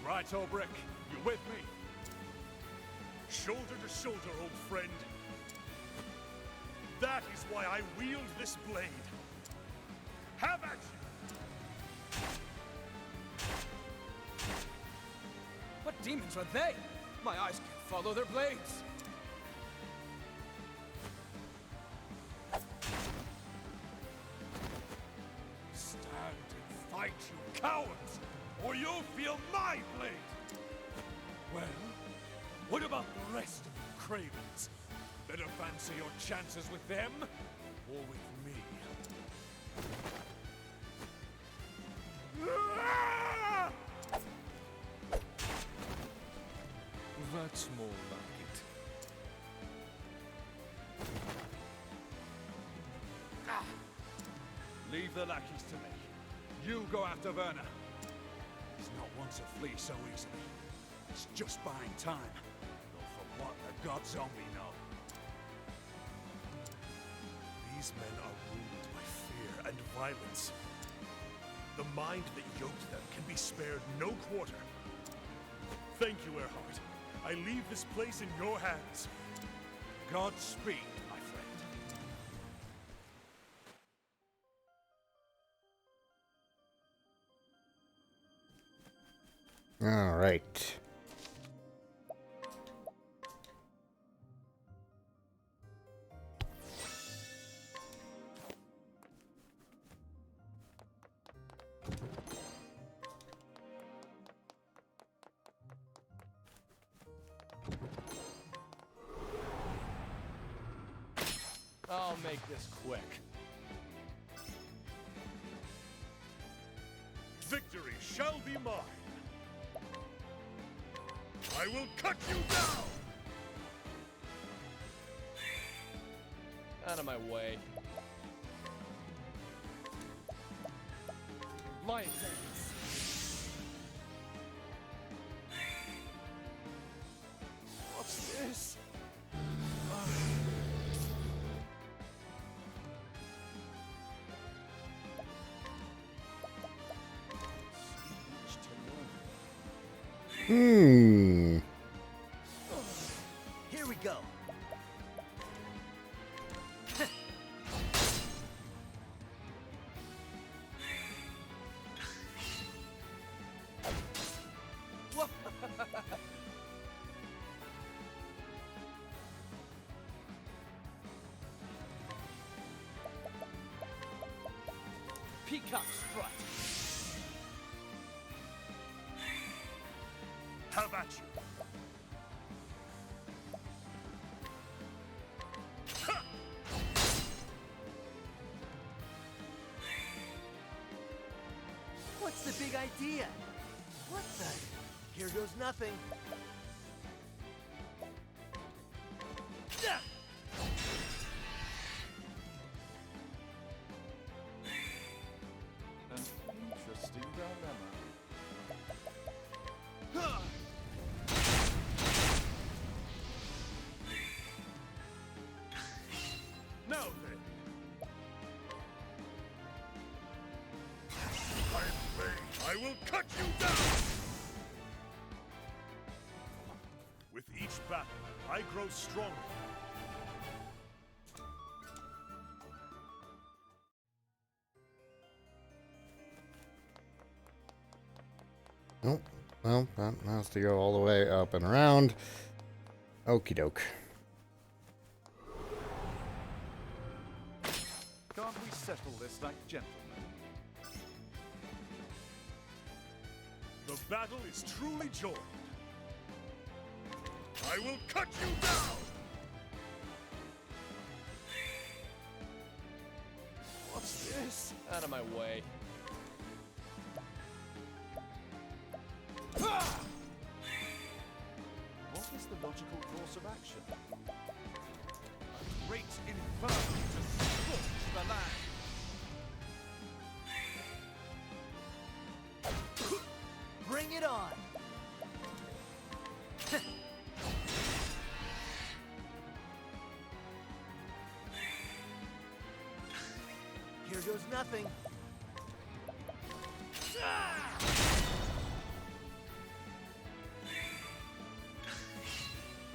Right, Ulbrich, you with me? Shoulder to shoulder, old friend. That is why I wield this blade. Have at you! What demons are they? My eyes can't follow their blades. Stand and fight, you cowards, or you'll feel my blade! Well, what about the rest of you cravens? Better fancy your chances with them, or with me? Ah! That's more like it. Leave the lackeys to me. You go after Werner. He's not one to flee so easily. It's just buying time. Though for what, the gods only know. These men are ruled by fear and violence. The mind that yoked them can be spared no quarter. Thank you, Earhart. I leave this place in your hands. Godspeed, my friend. All right. I'll make this quick. Victory shall be mine. I will cut you down! Out of my way. Lion dance. What's this? Hmm. Here we go. Peacock strut. How about you? Ha! What's the big idea? What the? Here goes nothing. Ah! An interesting dilemma. Ah! Now then. I will cut you down! With each battle, I grow stronger. Oh, well, that has to go all the way up and around. Okie doke. Can't we settle this like gentlemen? The battle is truly joined. I will cut you down! What's this? Out of my way. What is the logical course of action? A great inferno to scorch the land. Bring it on! Here goes nothing.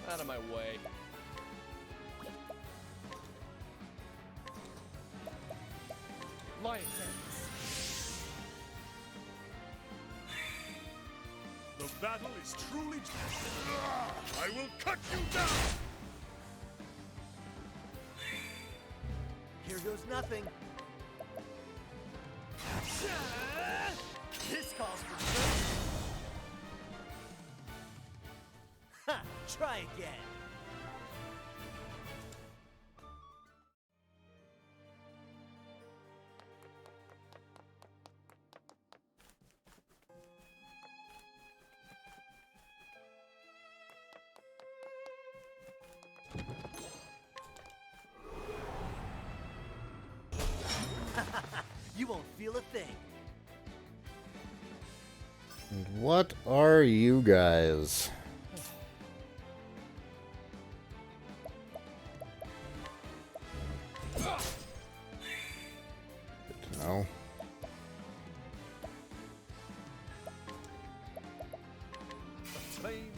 Out of my way. Lion dance. The battle is truly I will cut you down! Here goes nothing. This calls for trouble. Ha! Try again. You won't feel a thing. And what are you guys? Good to know. Flame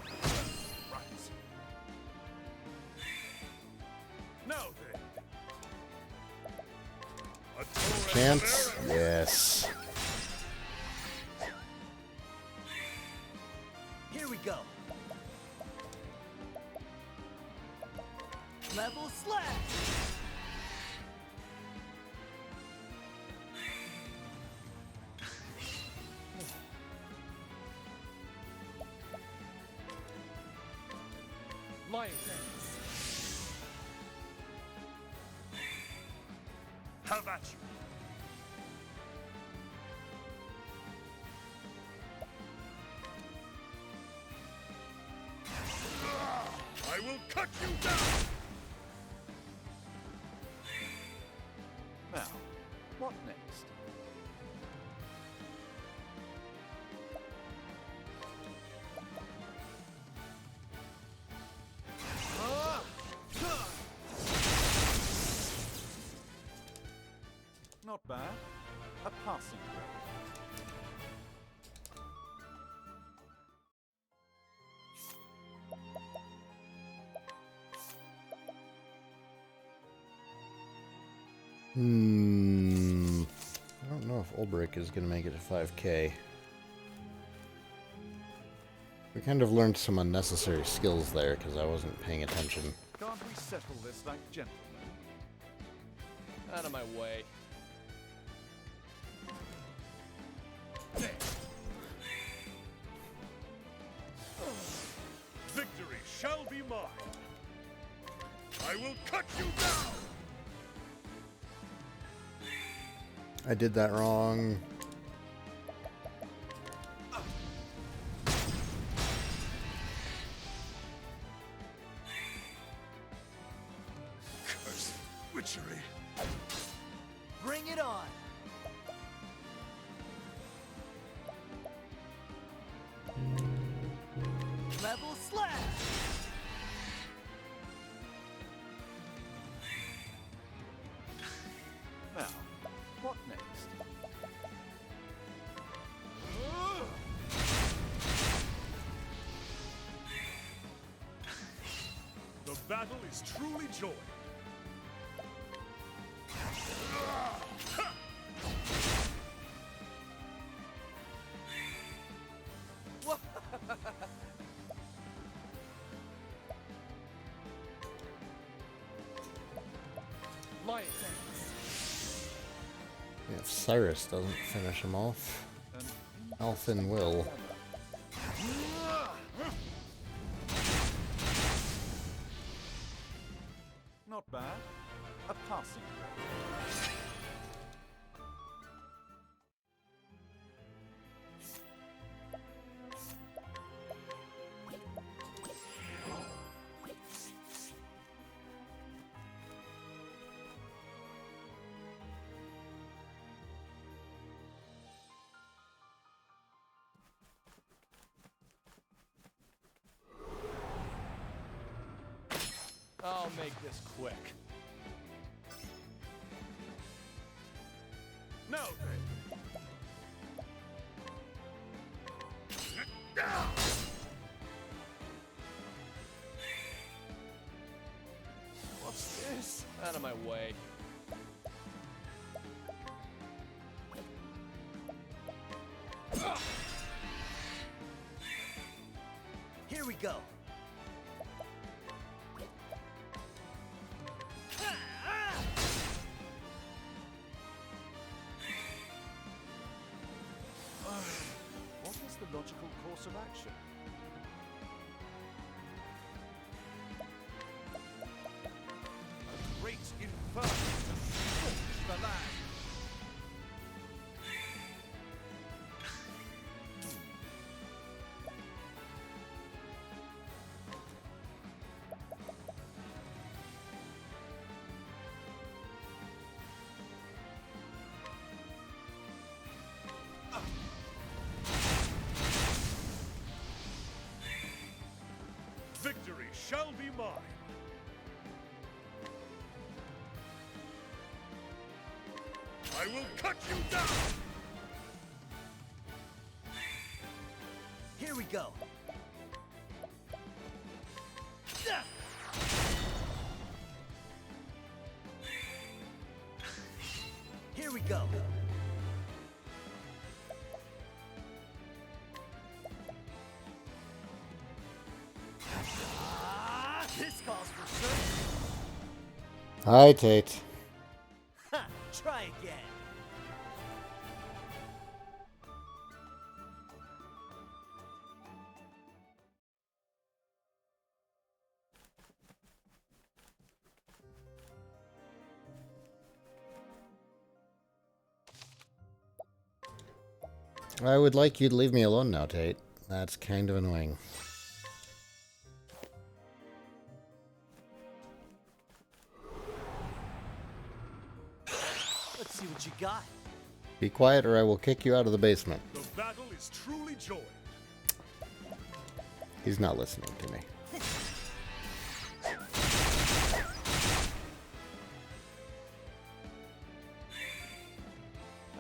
rise. Now then. Chance? Yes. Here we go. Level slash. Lion dance. How about you? I will cut you down! Now, what next? Not bad. A passing grade. I don't know if Ulbrich is going to make it to 5K. We kind of learned some unnecessary skills there because I wasn't paying attention. Can't we settle this like gentlemen? Out of my way. Victory shall be mine! I will cut you down! I did that wrong. Cursed witchery! Bring it on. Level slash. Now, what next? The battle is truly joined. Lion dance. If Cyrus doesn't finish him off, Alphen will. Not bad. A passing grade. I'll make this quick. Now then! What's this? Out of my way. Here we go. What is the logical course of action? A great inferno to scorch the land! shall be mine. I will cut you down! Here we go. Here we go. This calls for service. Hi, Tate. Ha! Try again. I would like you to leave me alone now, Tate. That's kind of annoying. Let's see what you got. Be quiet or I will kick you out of the basement. The battle is truly joined. He's not listening to me.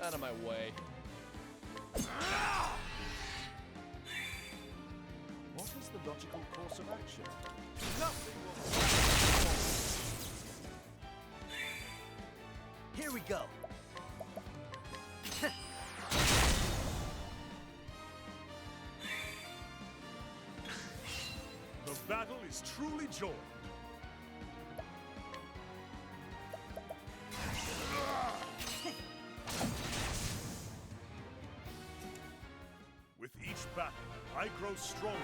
Out of my way. What is the logical course of action? Nothing will... Here we go. The battle is truly joined. With each battle, I grow stronger.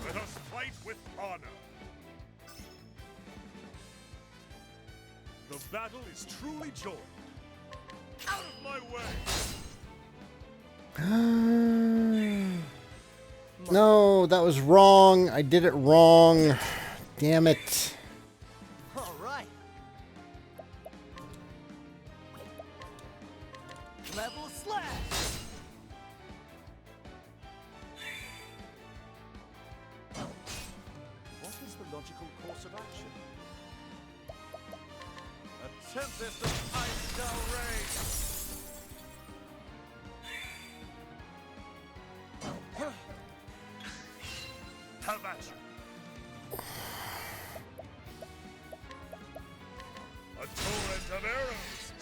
Let us fight with honor. The battle is truly joined. Out of my way! No, that was wrong. I did it wrong. Damn it. All right. Level slash. What is the logical course of action? A tempest of ice shall rage! Have at you! A torrent of arrows!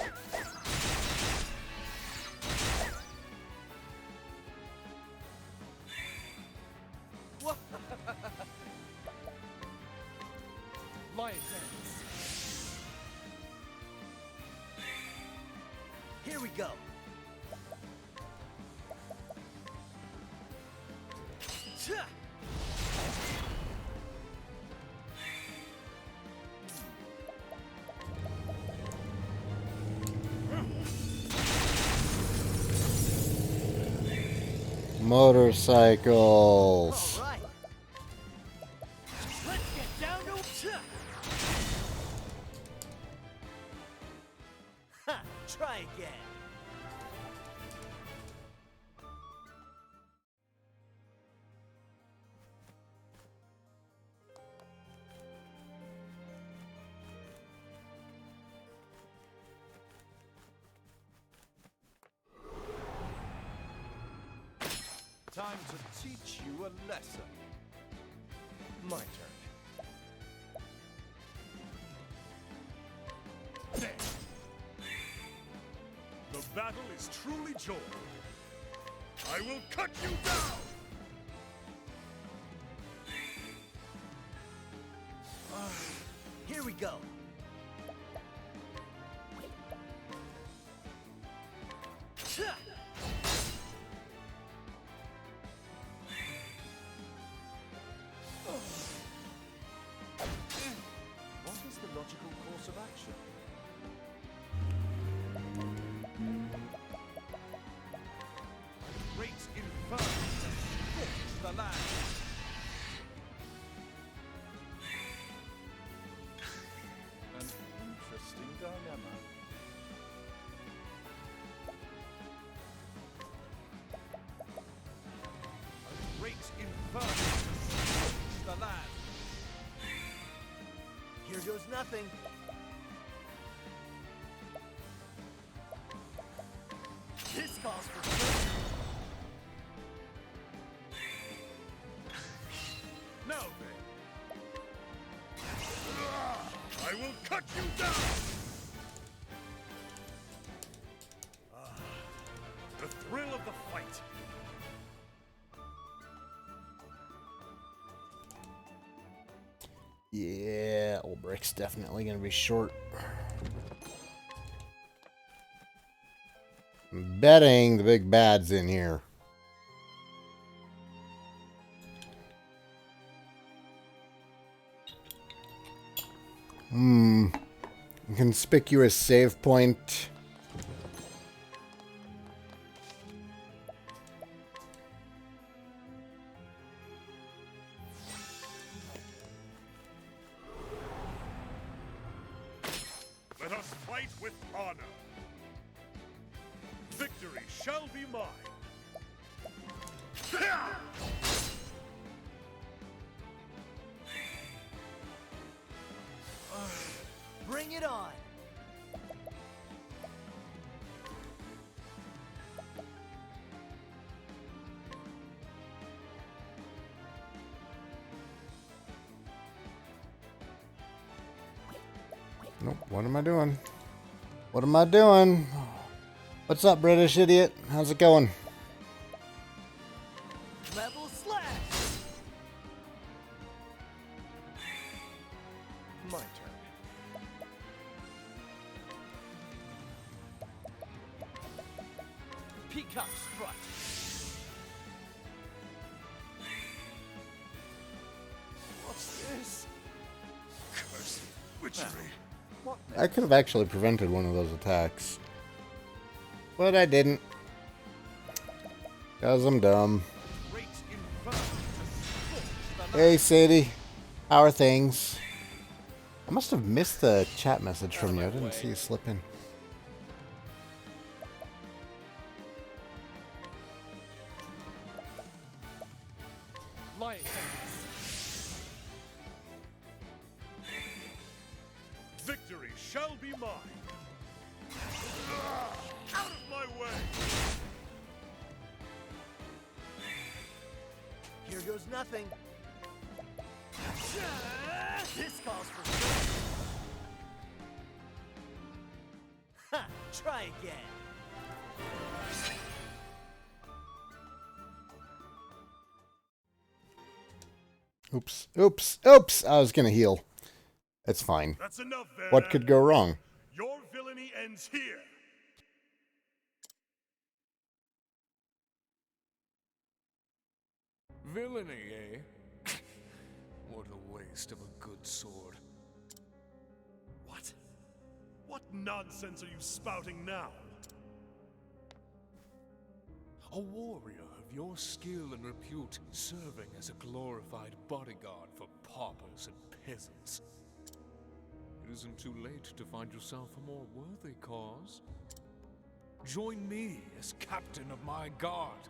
Lion dance. Here we go. Cha! Motorcycles. All right. Let's get down to cha! Ha! Try again. Time to teach you a lesson. My turn. There. The battle is truly joined. I will cut you down! Here we go. Cha! What is the logical course of action? Great inferno! The land. Here goes nothing. This calls for trouble. Now then. I will cut you down! The thrill of the fight. Yeah, LBRY's definitely gonna be short. I'm betting the big bad's in here. Conspicuous save point. Let us fight with honor. Victory shall be mine. Bring it on. Nope, what am I doing? What am I doing? What's up, British idiot? How's it going? Level slash. My turn. Peacock strut. What's this? Cursed witchery. I could have actually prevented one of those attacks. But I didn't. Because I'm dumb. Great inferno to scorch the Hey, Sadie. How are things? I must have missed the chat message from you. I didn't see you slip in. Lying. Victory shall be mine. Out of my way. Here goes nothing. This calls for trouble. Ha! Try again. Oops. Oops. Oops. I was gonna heal. It's fine. That's enough, Vera. What could go wrong? Your villainy ends here. Villainy, eh? What a waste of a good sword. What? What nonsense are you spouting now? A warrior of your skill and repute serving as a glorified bodyguard for paupers and peasants. It isn't too late to find yourself a more worthy cause. Join me as captain of my guard.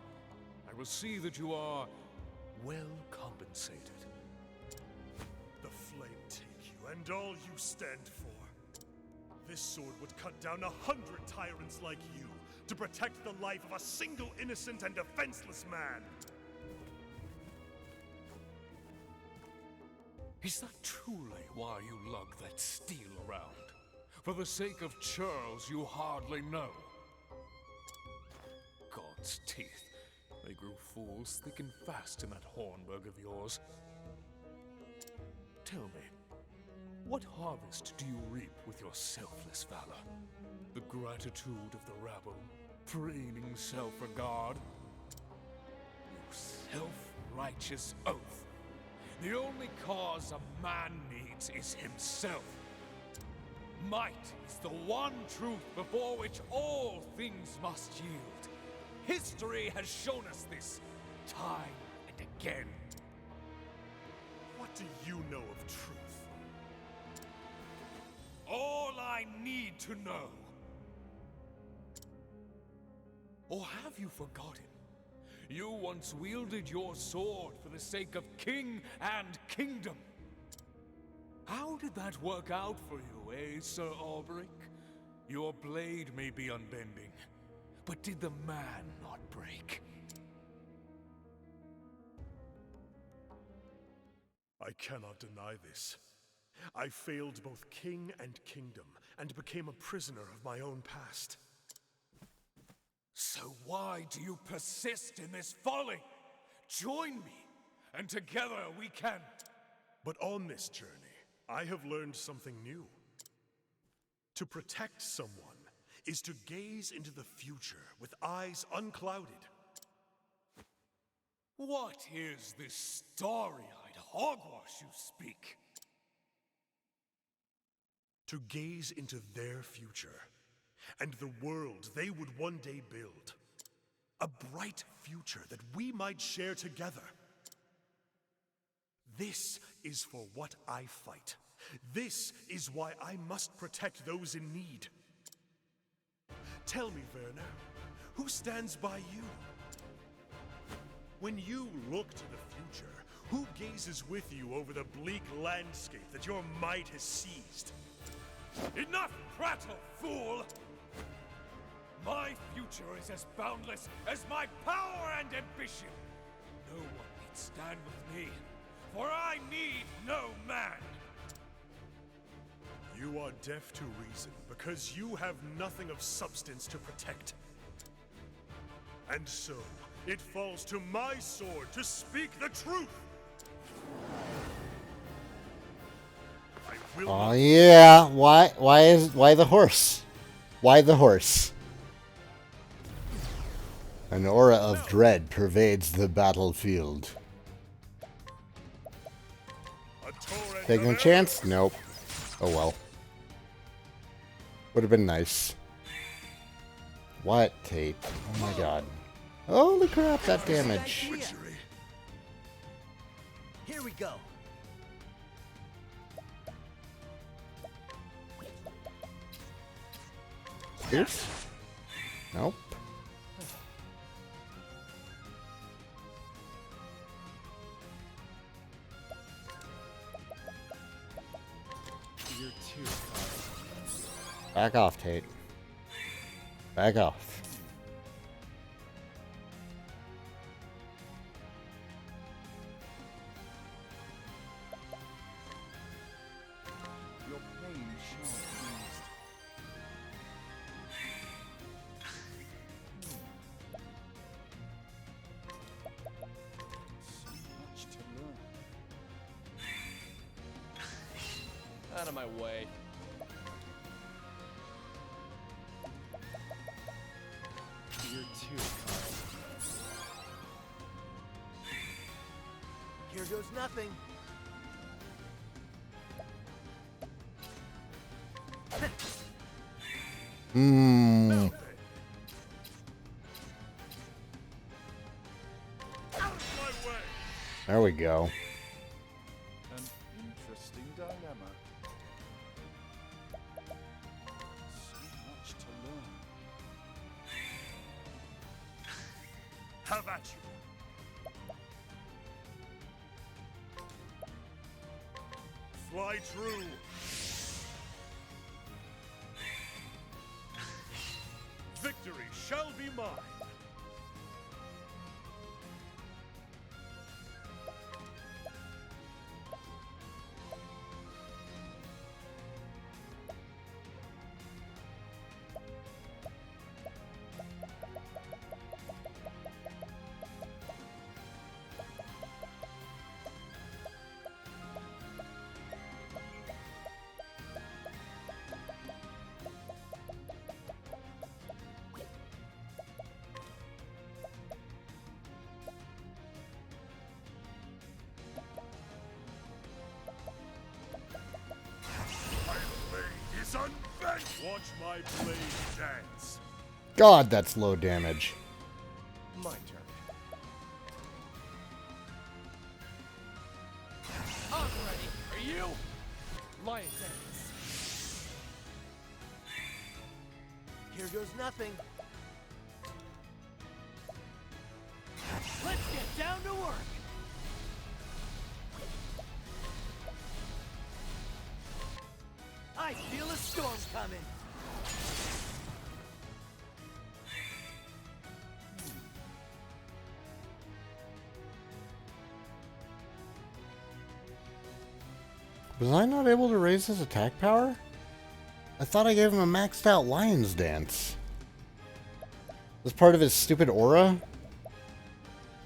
I will see that you are well compensated. The flame take you and all you stand for. This sword would cut down 100 tyrants like you to protect the life of a single innocent and defenseless man. Is that truly why you lug that steel around? For the sake of churls you hardly know? God's teeth. They grew fools thick and fast in that Hornburg of yours. Tell me, what harvest do you reap with your selfless valor? The gratitude of the rabble? Preening self-regard? You self-righteous oaf! The only cause a man needs is himself. Might is the one truth before which all things must yield. History has shown us this, time and again. What do you know of truth? All I need to know. Or have you forgotten? You once wielded your sword for the sake of king and kingdom. How did that work out for you, eh, Sir Alberic? Your blade may be unbending, but did the man not break? I cannot deny this. I failed both king and kingdom, and became a prisoner of my own past. So why do you persist in this folly? Join me, and together we can... But on this journey, I have learned something new. To protect someone is to gaze into the future with eyes unclouded. What is this starry-eyed hogwash you speak? To gaze into their future, and the world they would one day build. A bright future that we might share together. This is for what I fight. This is why I must protect those in need. Tell me, Werner, who stands by you? When you look to the future, who gazes with you over the bleak landscape that your might has seized? Enough prattle, fool! My future is as boundless as my power and ambition. No one need stand with me, for I need no man. You are deaf to reason because you have nothing of substance to protect. And so, it falls to my sword to speak the truth. I will Oh not. yeah, why the horse? Why the horse? An aura of dread pervades the battlefield. A torrent Taking a of chance? Nope. Oh well. Would have been nice. What, Tate? Oh my god. Holy crap, that damage. witchery. Here we go. Pierce? Nope. You're too kind. Back off, Tate. Back off. Your pain shan't ease. So much to learn. Out of my way. You're too kind. Here goes nothing. Hmm. Out of my way. There we go. An interesting dilemma. So much to learn. Have at you. Fly true. Victory shall be mine. Unbent. Watch my blade dance. God, that's low damage. My turn. I'm ready. Are you? Lion dance. Here goes nothing. Let's get down to work. a storm coming. Was I not able to raise his attack power? I thought I gave him a maxed out Lion's Dance. Was part of his stupid aura?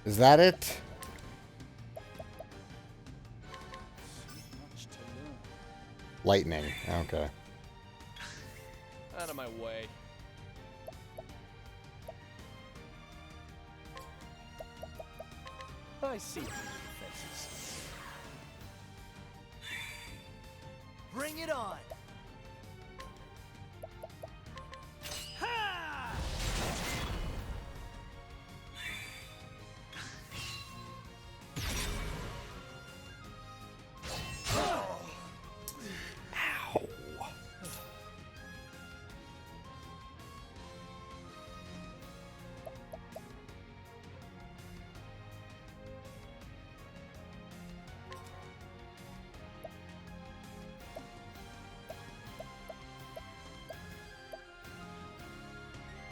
Is that it? So much to learn. Lightning. Okay. Out of my way. I see your defenses. Bring it on. Ha!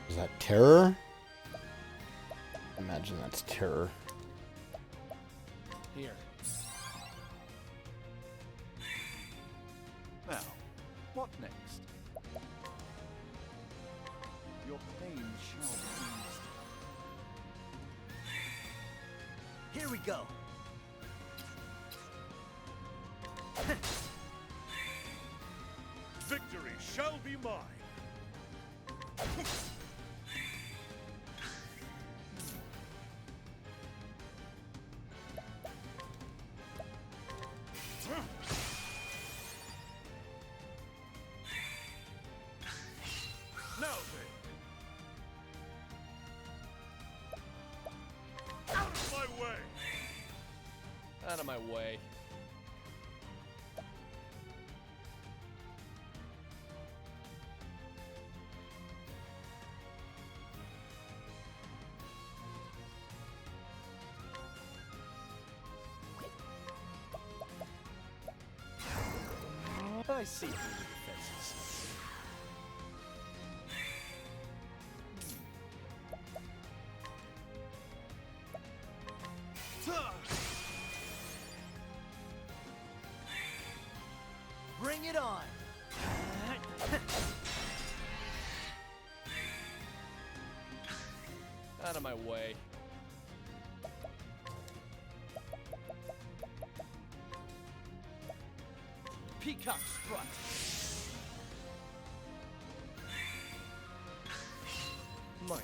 Is that terror? Imagine that's terror. Here. Now, what next? Your pain shall be eased. Here we go. Victory shall be mine. Now then. Out of my way. Out of my way. I see your defenses. Bring it on. Out of my way. Peacock strut. My turn.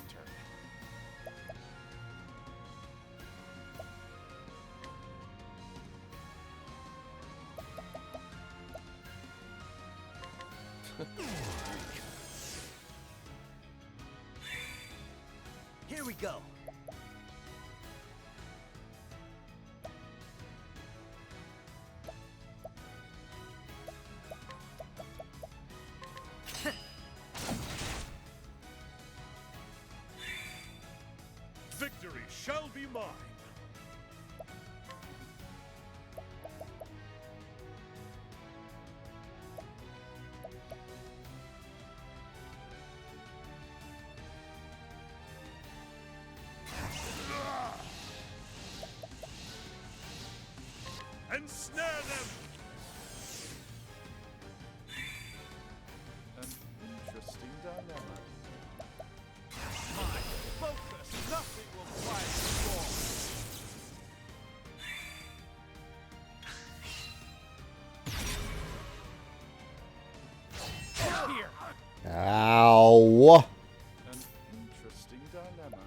Here we go. Victory shall be mine. Ensnare them! An interesting dilemma. My focus, nothing will quiet the storm. Here. Ow! An interesting dilemma.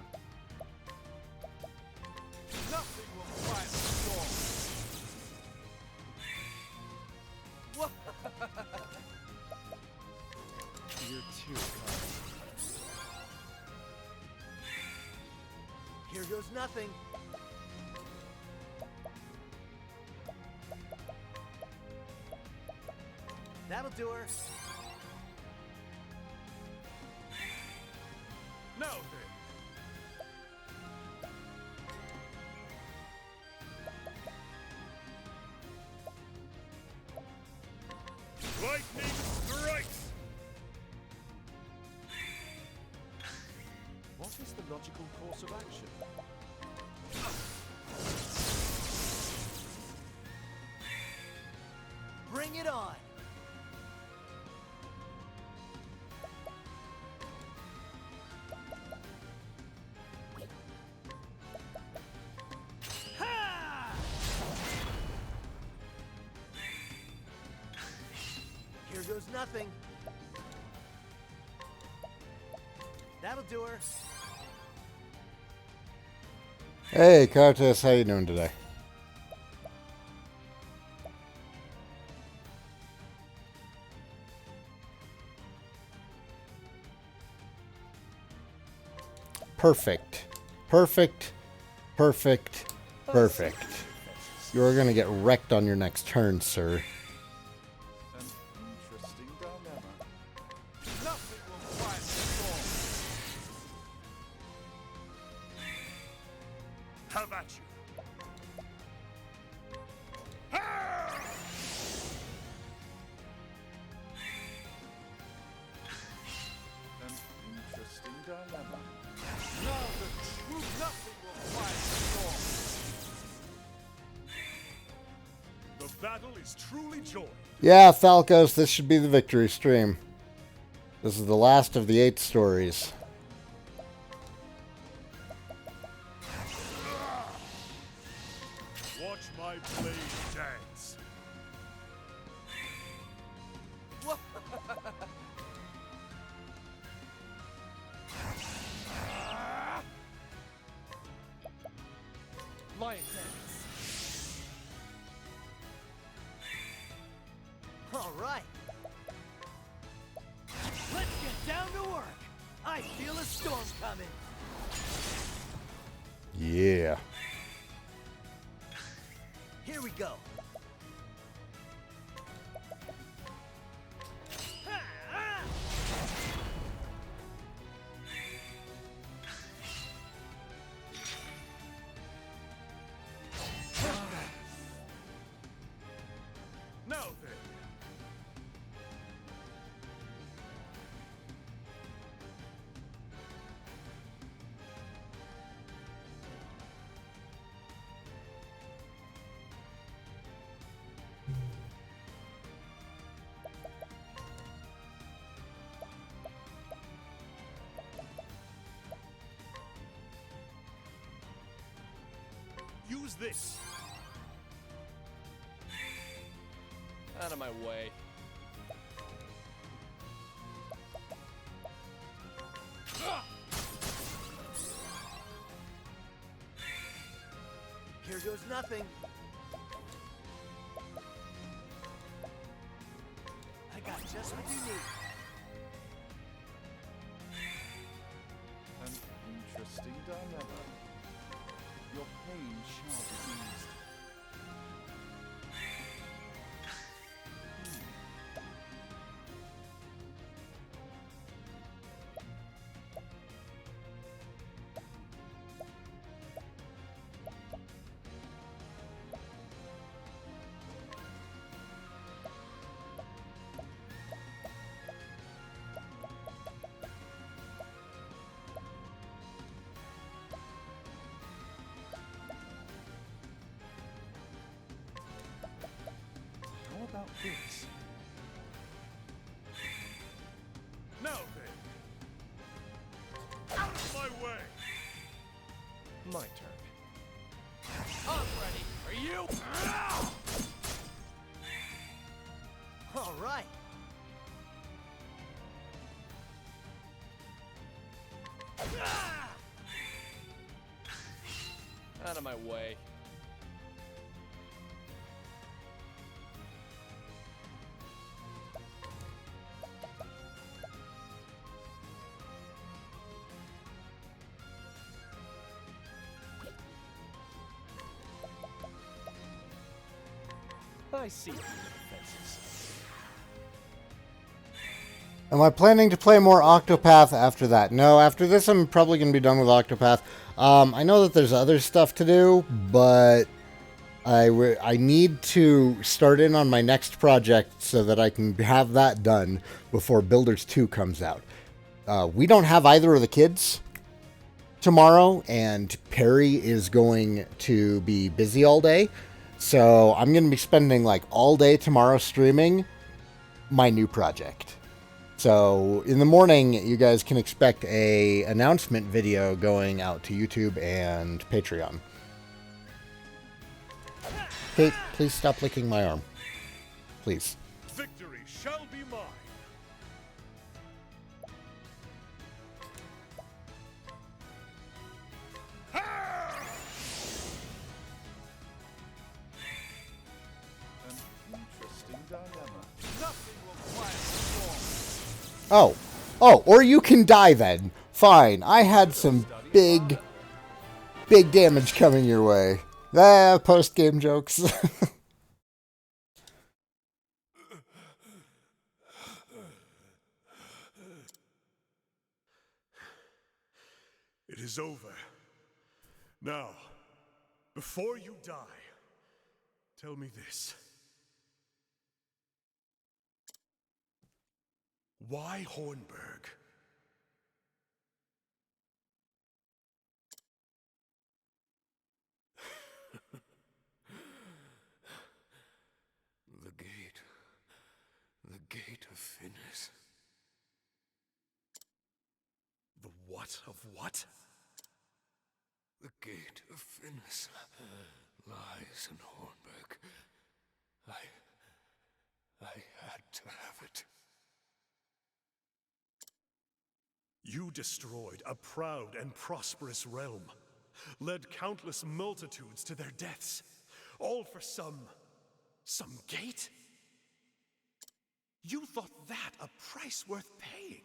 Nothing will quiet the storm. You're too kind. Here goes nothing. That'll do her. Now then. Lightning strikes! What is the logical course of action? Bring it on! Ha! Here goes nothing. That'll do her. Hey, Cartus, how you doing today? Perfect. Perfect. Perfect. Perfect. You're gonna get wrecked on your next turn, sir. An interesting dilemma. Nothing will quiet the storm. How about you? An interesting dilemma. Now the truth, nothing will quiet the storm. The battle is truly joined. Yeah, Falcos, this should be the victory stream. This is the last of the 8 stories. Watch my blade dance. Lion dance. All right. Let's get down to work. I feel a storm coming. Yeah. Here we go. Ha, ah! Now then. Use this. Out of my way. Here goes nothing. I got just what you need. An interesting dilemma. Your pain shall be eased. How about this? Now then. Out of my way. My turn. I'm ready. Are you? All right. Ah! Out of my way. I see through the defenses. Am I planning to play more Octopath after that? No, after this I'm probably going to be done with Octopath. I know that there's other stuff to do, but I need to start in on my next project so that I can have that done before Builders 2 comes out. We don't have either of the kids tomorrow, and Perry is going to be busy all day. So I'm going to be spending like all day tomorrow streaming my new project. So in the morning, you guys can expect a announcement video going out to YouTube and Patreon. Kate, please stop licking my arm. Please. Victory shall be mine. An interesting dilemma. Nothing will quiet the storm. Oh. Oh, or you can die then. Fine. I had some big damage coming your way. Post-game jokes. It is over. Now, before you die, tell me this. Why Hornburg? The gate of Finis. The what of what? The gate of Finis lies in Hornburg. I had to have it. You destroyed a proud and prosperous realm, led countless multitudes to their deaths, all for some gate? You thought that a price worth paying?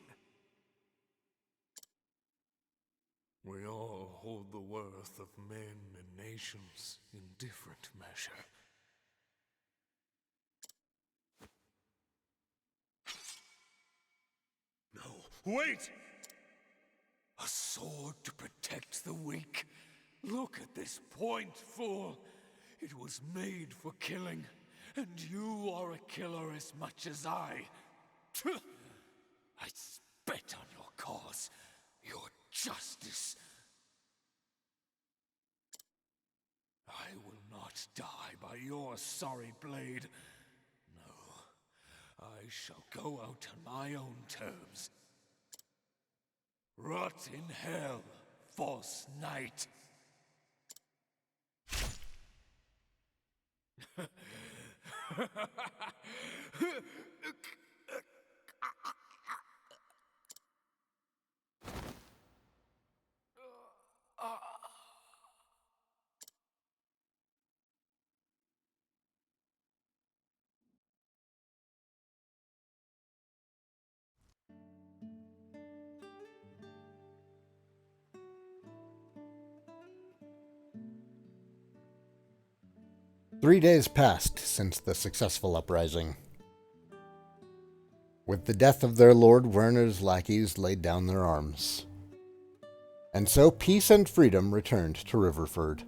We all hold the worth of men and nations in different measure. No, wait! A sword to protect the weak. Look at this point, fool. It was made for killing, and you are a killer as much as I. I spit on your cause, your justice. I will not die by your sorry blade. No, I shall go out on my own terms. Rot in hell, false knight. Three days passed since the successful uprising. With the death of their lord, Werner's lackeys laid down their arms. And so peace and freedom returned to Riverford.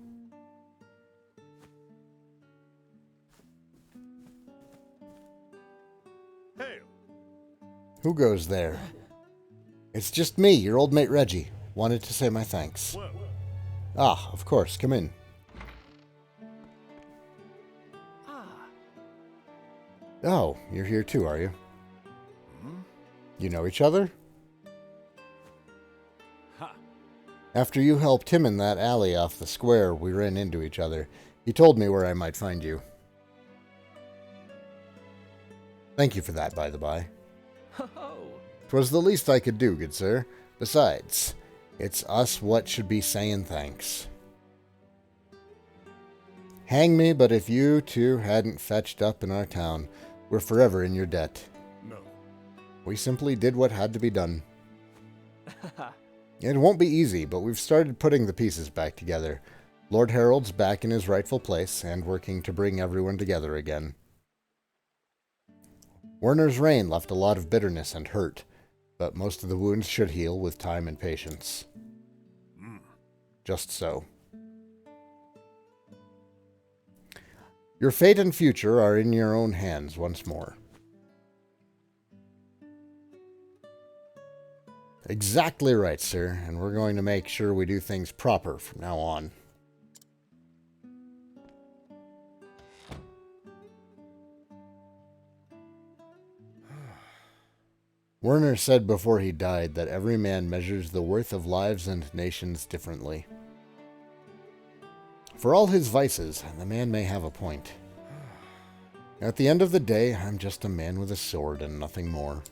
Hail! Who goes there? It's just me, your old mate Reggie. Wanted to say my thanks. Well, Ah, of course, come in. Oh, you're here too, are you? You know each other? Ha! After you helped him in that alley off the square, we ran into each other. He told me where I might find you. Thank you for that, by the by. Ho-ho! 'Twas the least I could do, good sir. Besides, it's us what should be saying thanks. Hang me, but if you two hadn't fetched up in our town, we're forever in your debt. no. We simply did what had to be done. It won't be easy, but we've started putting the pieces back together. Lord Harold's back in his rightful place and working to bring everyone together again. Werner's reign left a lot of bitterness and hurt, but most of the wounds should heal with time and patience. Just so. Your fate and future are in your own hands once more. Exactly right, sir, and we're going to make sure we do things proper from now on. Werner said before he died that every man measures the worth of lives and nations differently. For all his vices, the man may have a point. At the end of the day, I'm just a man with a sword and nothing more.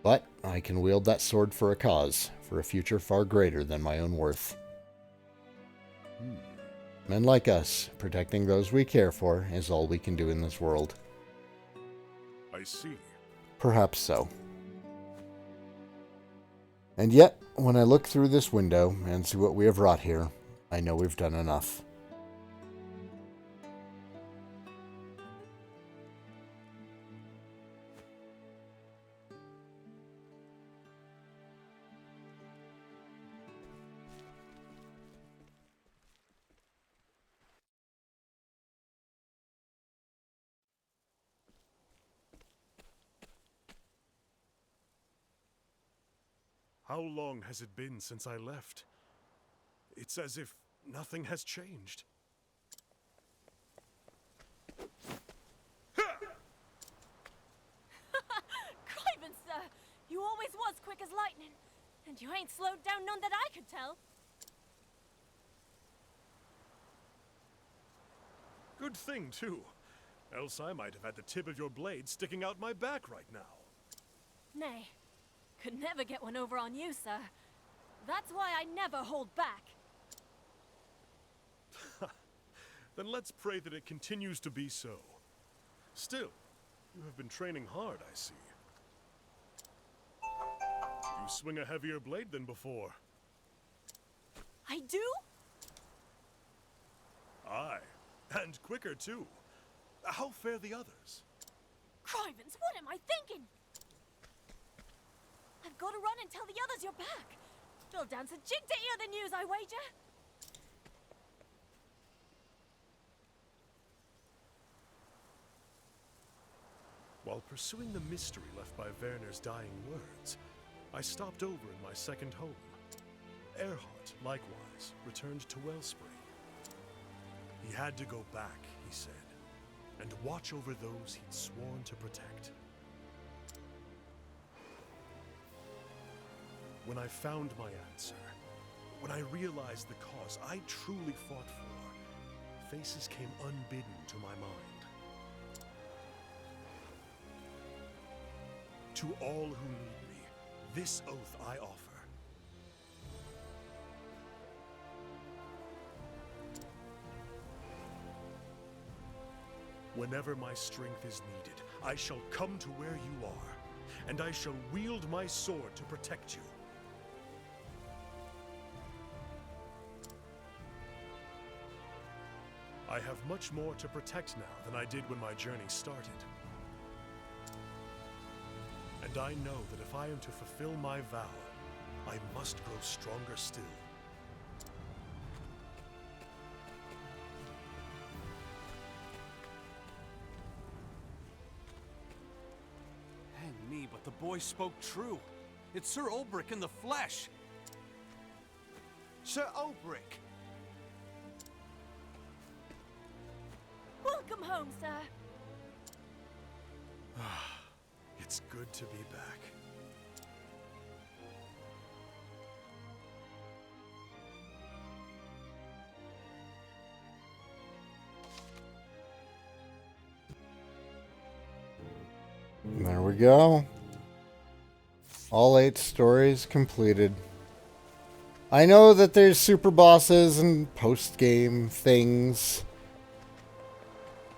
But I can wield that sword for a cause, for a future far greater than my own worth. Men like us, protecting those we care for, is all we can do in this world. I see. Perhaps so. And yet, when I look through this window and see what we have wrought here, I know we've done enough. How long has it been since I left? It's as if nothing has changed. Craven, sir! You always was quick as lightning, and you ain't slowed down none that I could tell. Good thing, too. Else I might have had the tip of your blade sticking out my back right now. Nay, could never get one over on you, sir. That's why I never hold back. Then let's pray that it continues to be so. Still, you have been training hard, I see. You swing a heavier blade than before. I do? Aye, and quicker too. How fare the others? Crivens, what am I thinking? I've got to run and tell the others you're back. They'll dance a jig to hear the news, I wager. While pursuing the mystery left by Werner's dying words, I stopped over in my second home. Erhardt, likewise, returned to Wellspring. He had to go back, he said, and watch over those he'd sworn to protect. When I found my answer, when I realized the cause I truly fought for, faces came unbidden to my mind. To all who need me, this oath I offer. Whenever my strength is needed, I shall come to where you are, and I shall wield my sword to protect you. I have much more to protect now than I did when my journey started. And I know that if I am to fulfill my vow, I must grow stronger still. Hang me, but the boy spoke true. It's Sir Ulbricht in the flesh. Sir Ulbricht! Welcome home, sir. It's good to be back. There we go. All 8 stories completed. I know that there's super bosses and post-game things,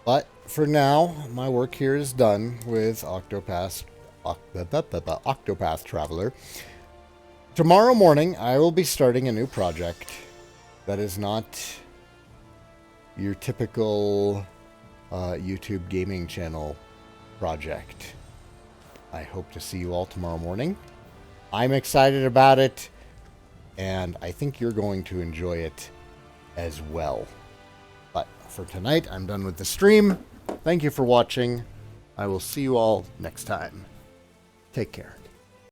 but for now, my work here is done with Octopath Traveler. Tomorrow morning, I will be starting a new project that is not your typical YouTube gaming channel project. I hope to see you all tomorrow morning. I'm excited about it, and I think you're going to enjoy it as well. But for tonight, I'm done with the stream. Thank you for watching. I will see you all next time. Take care.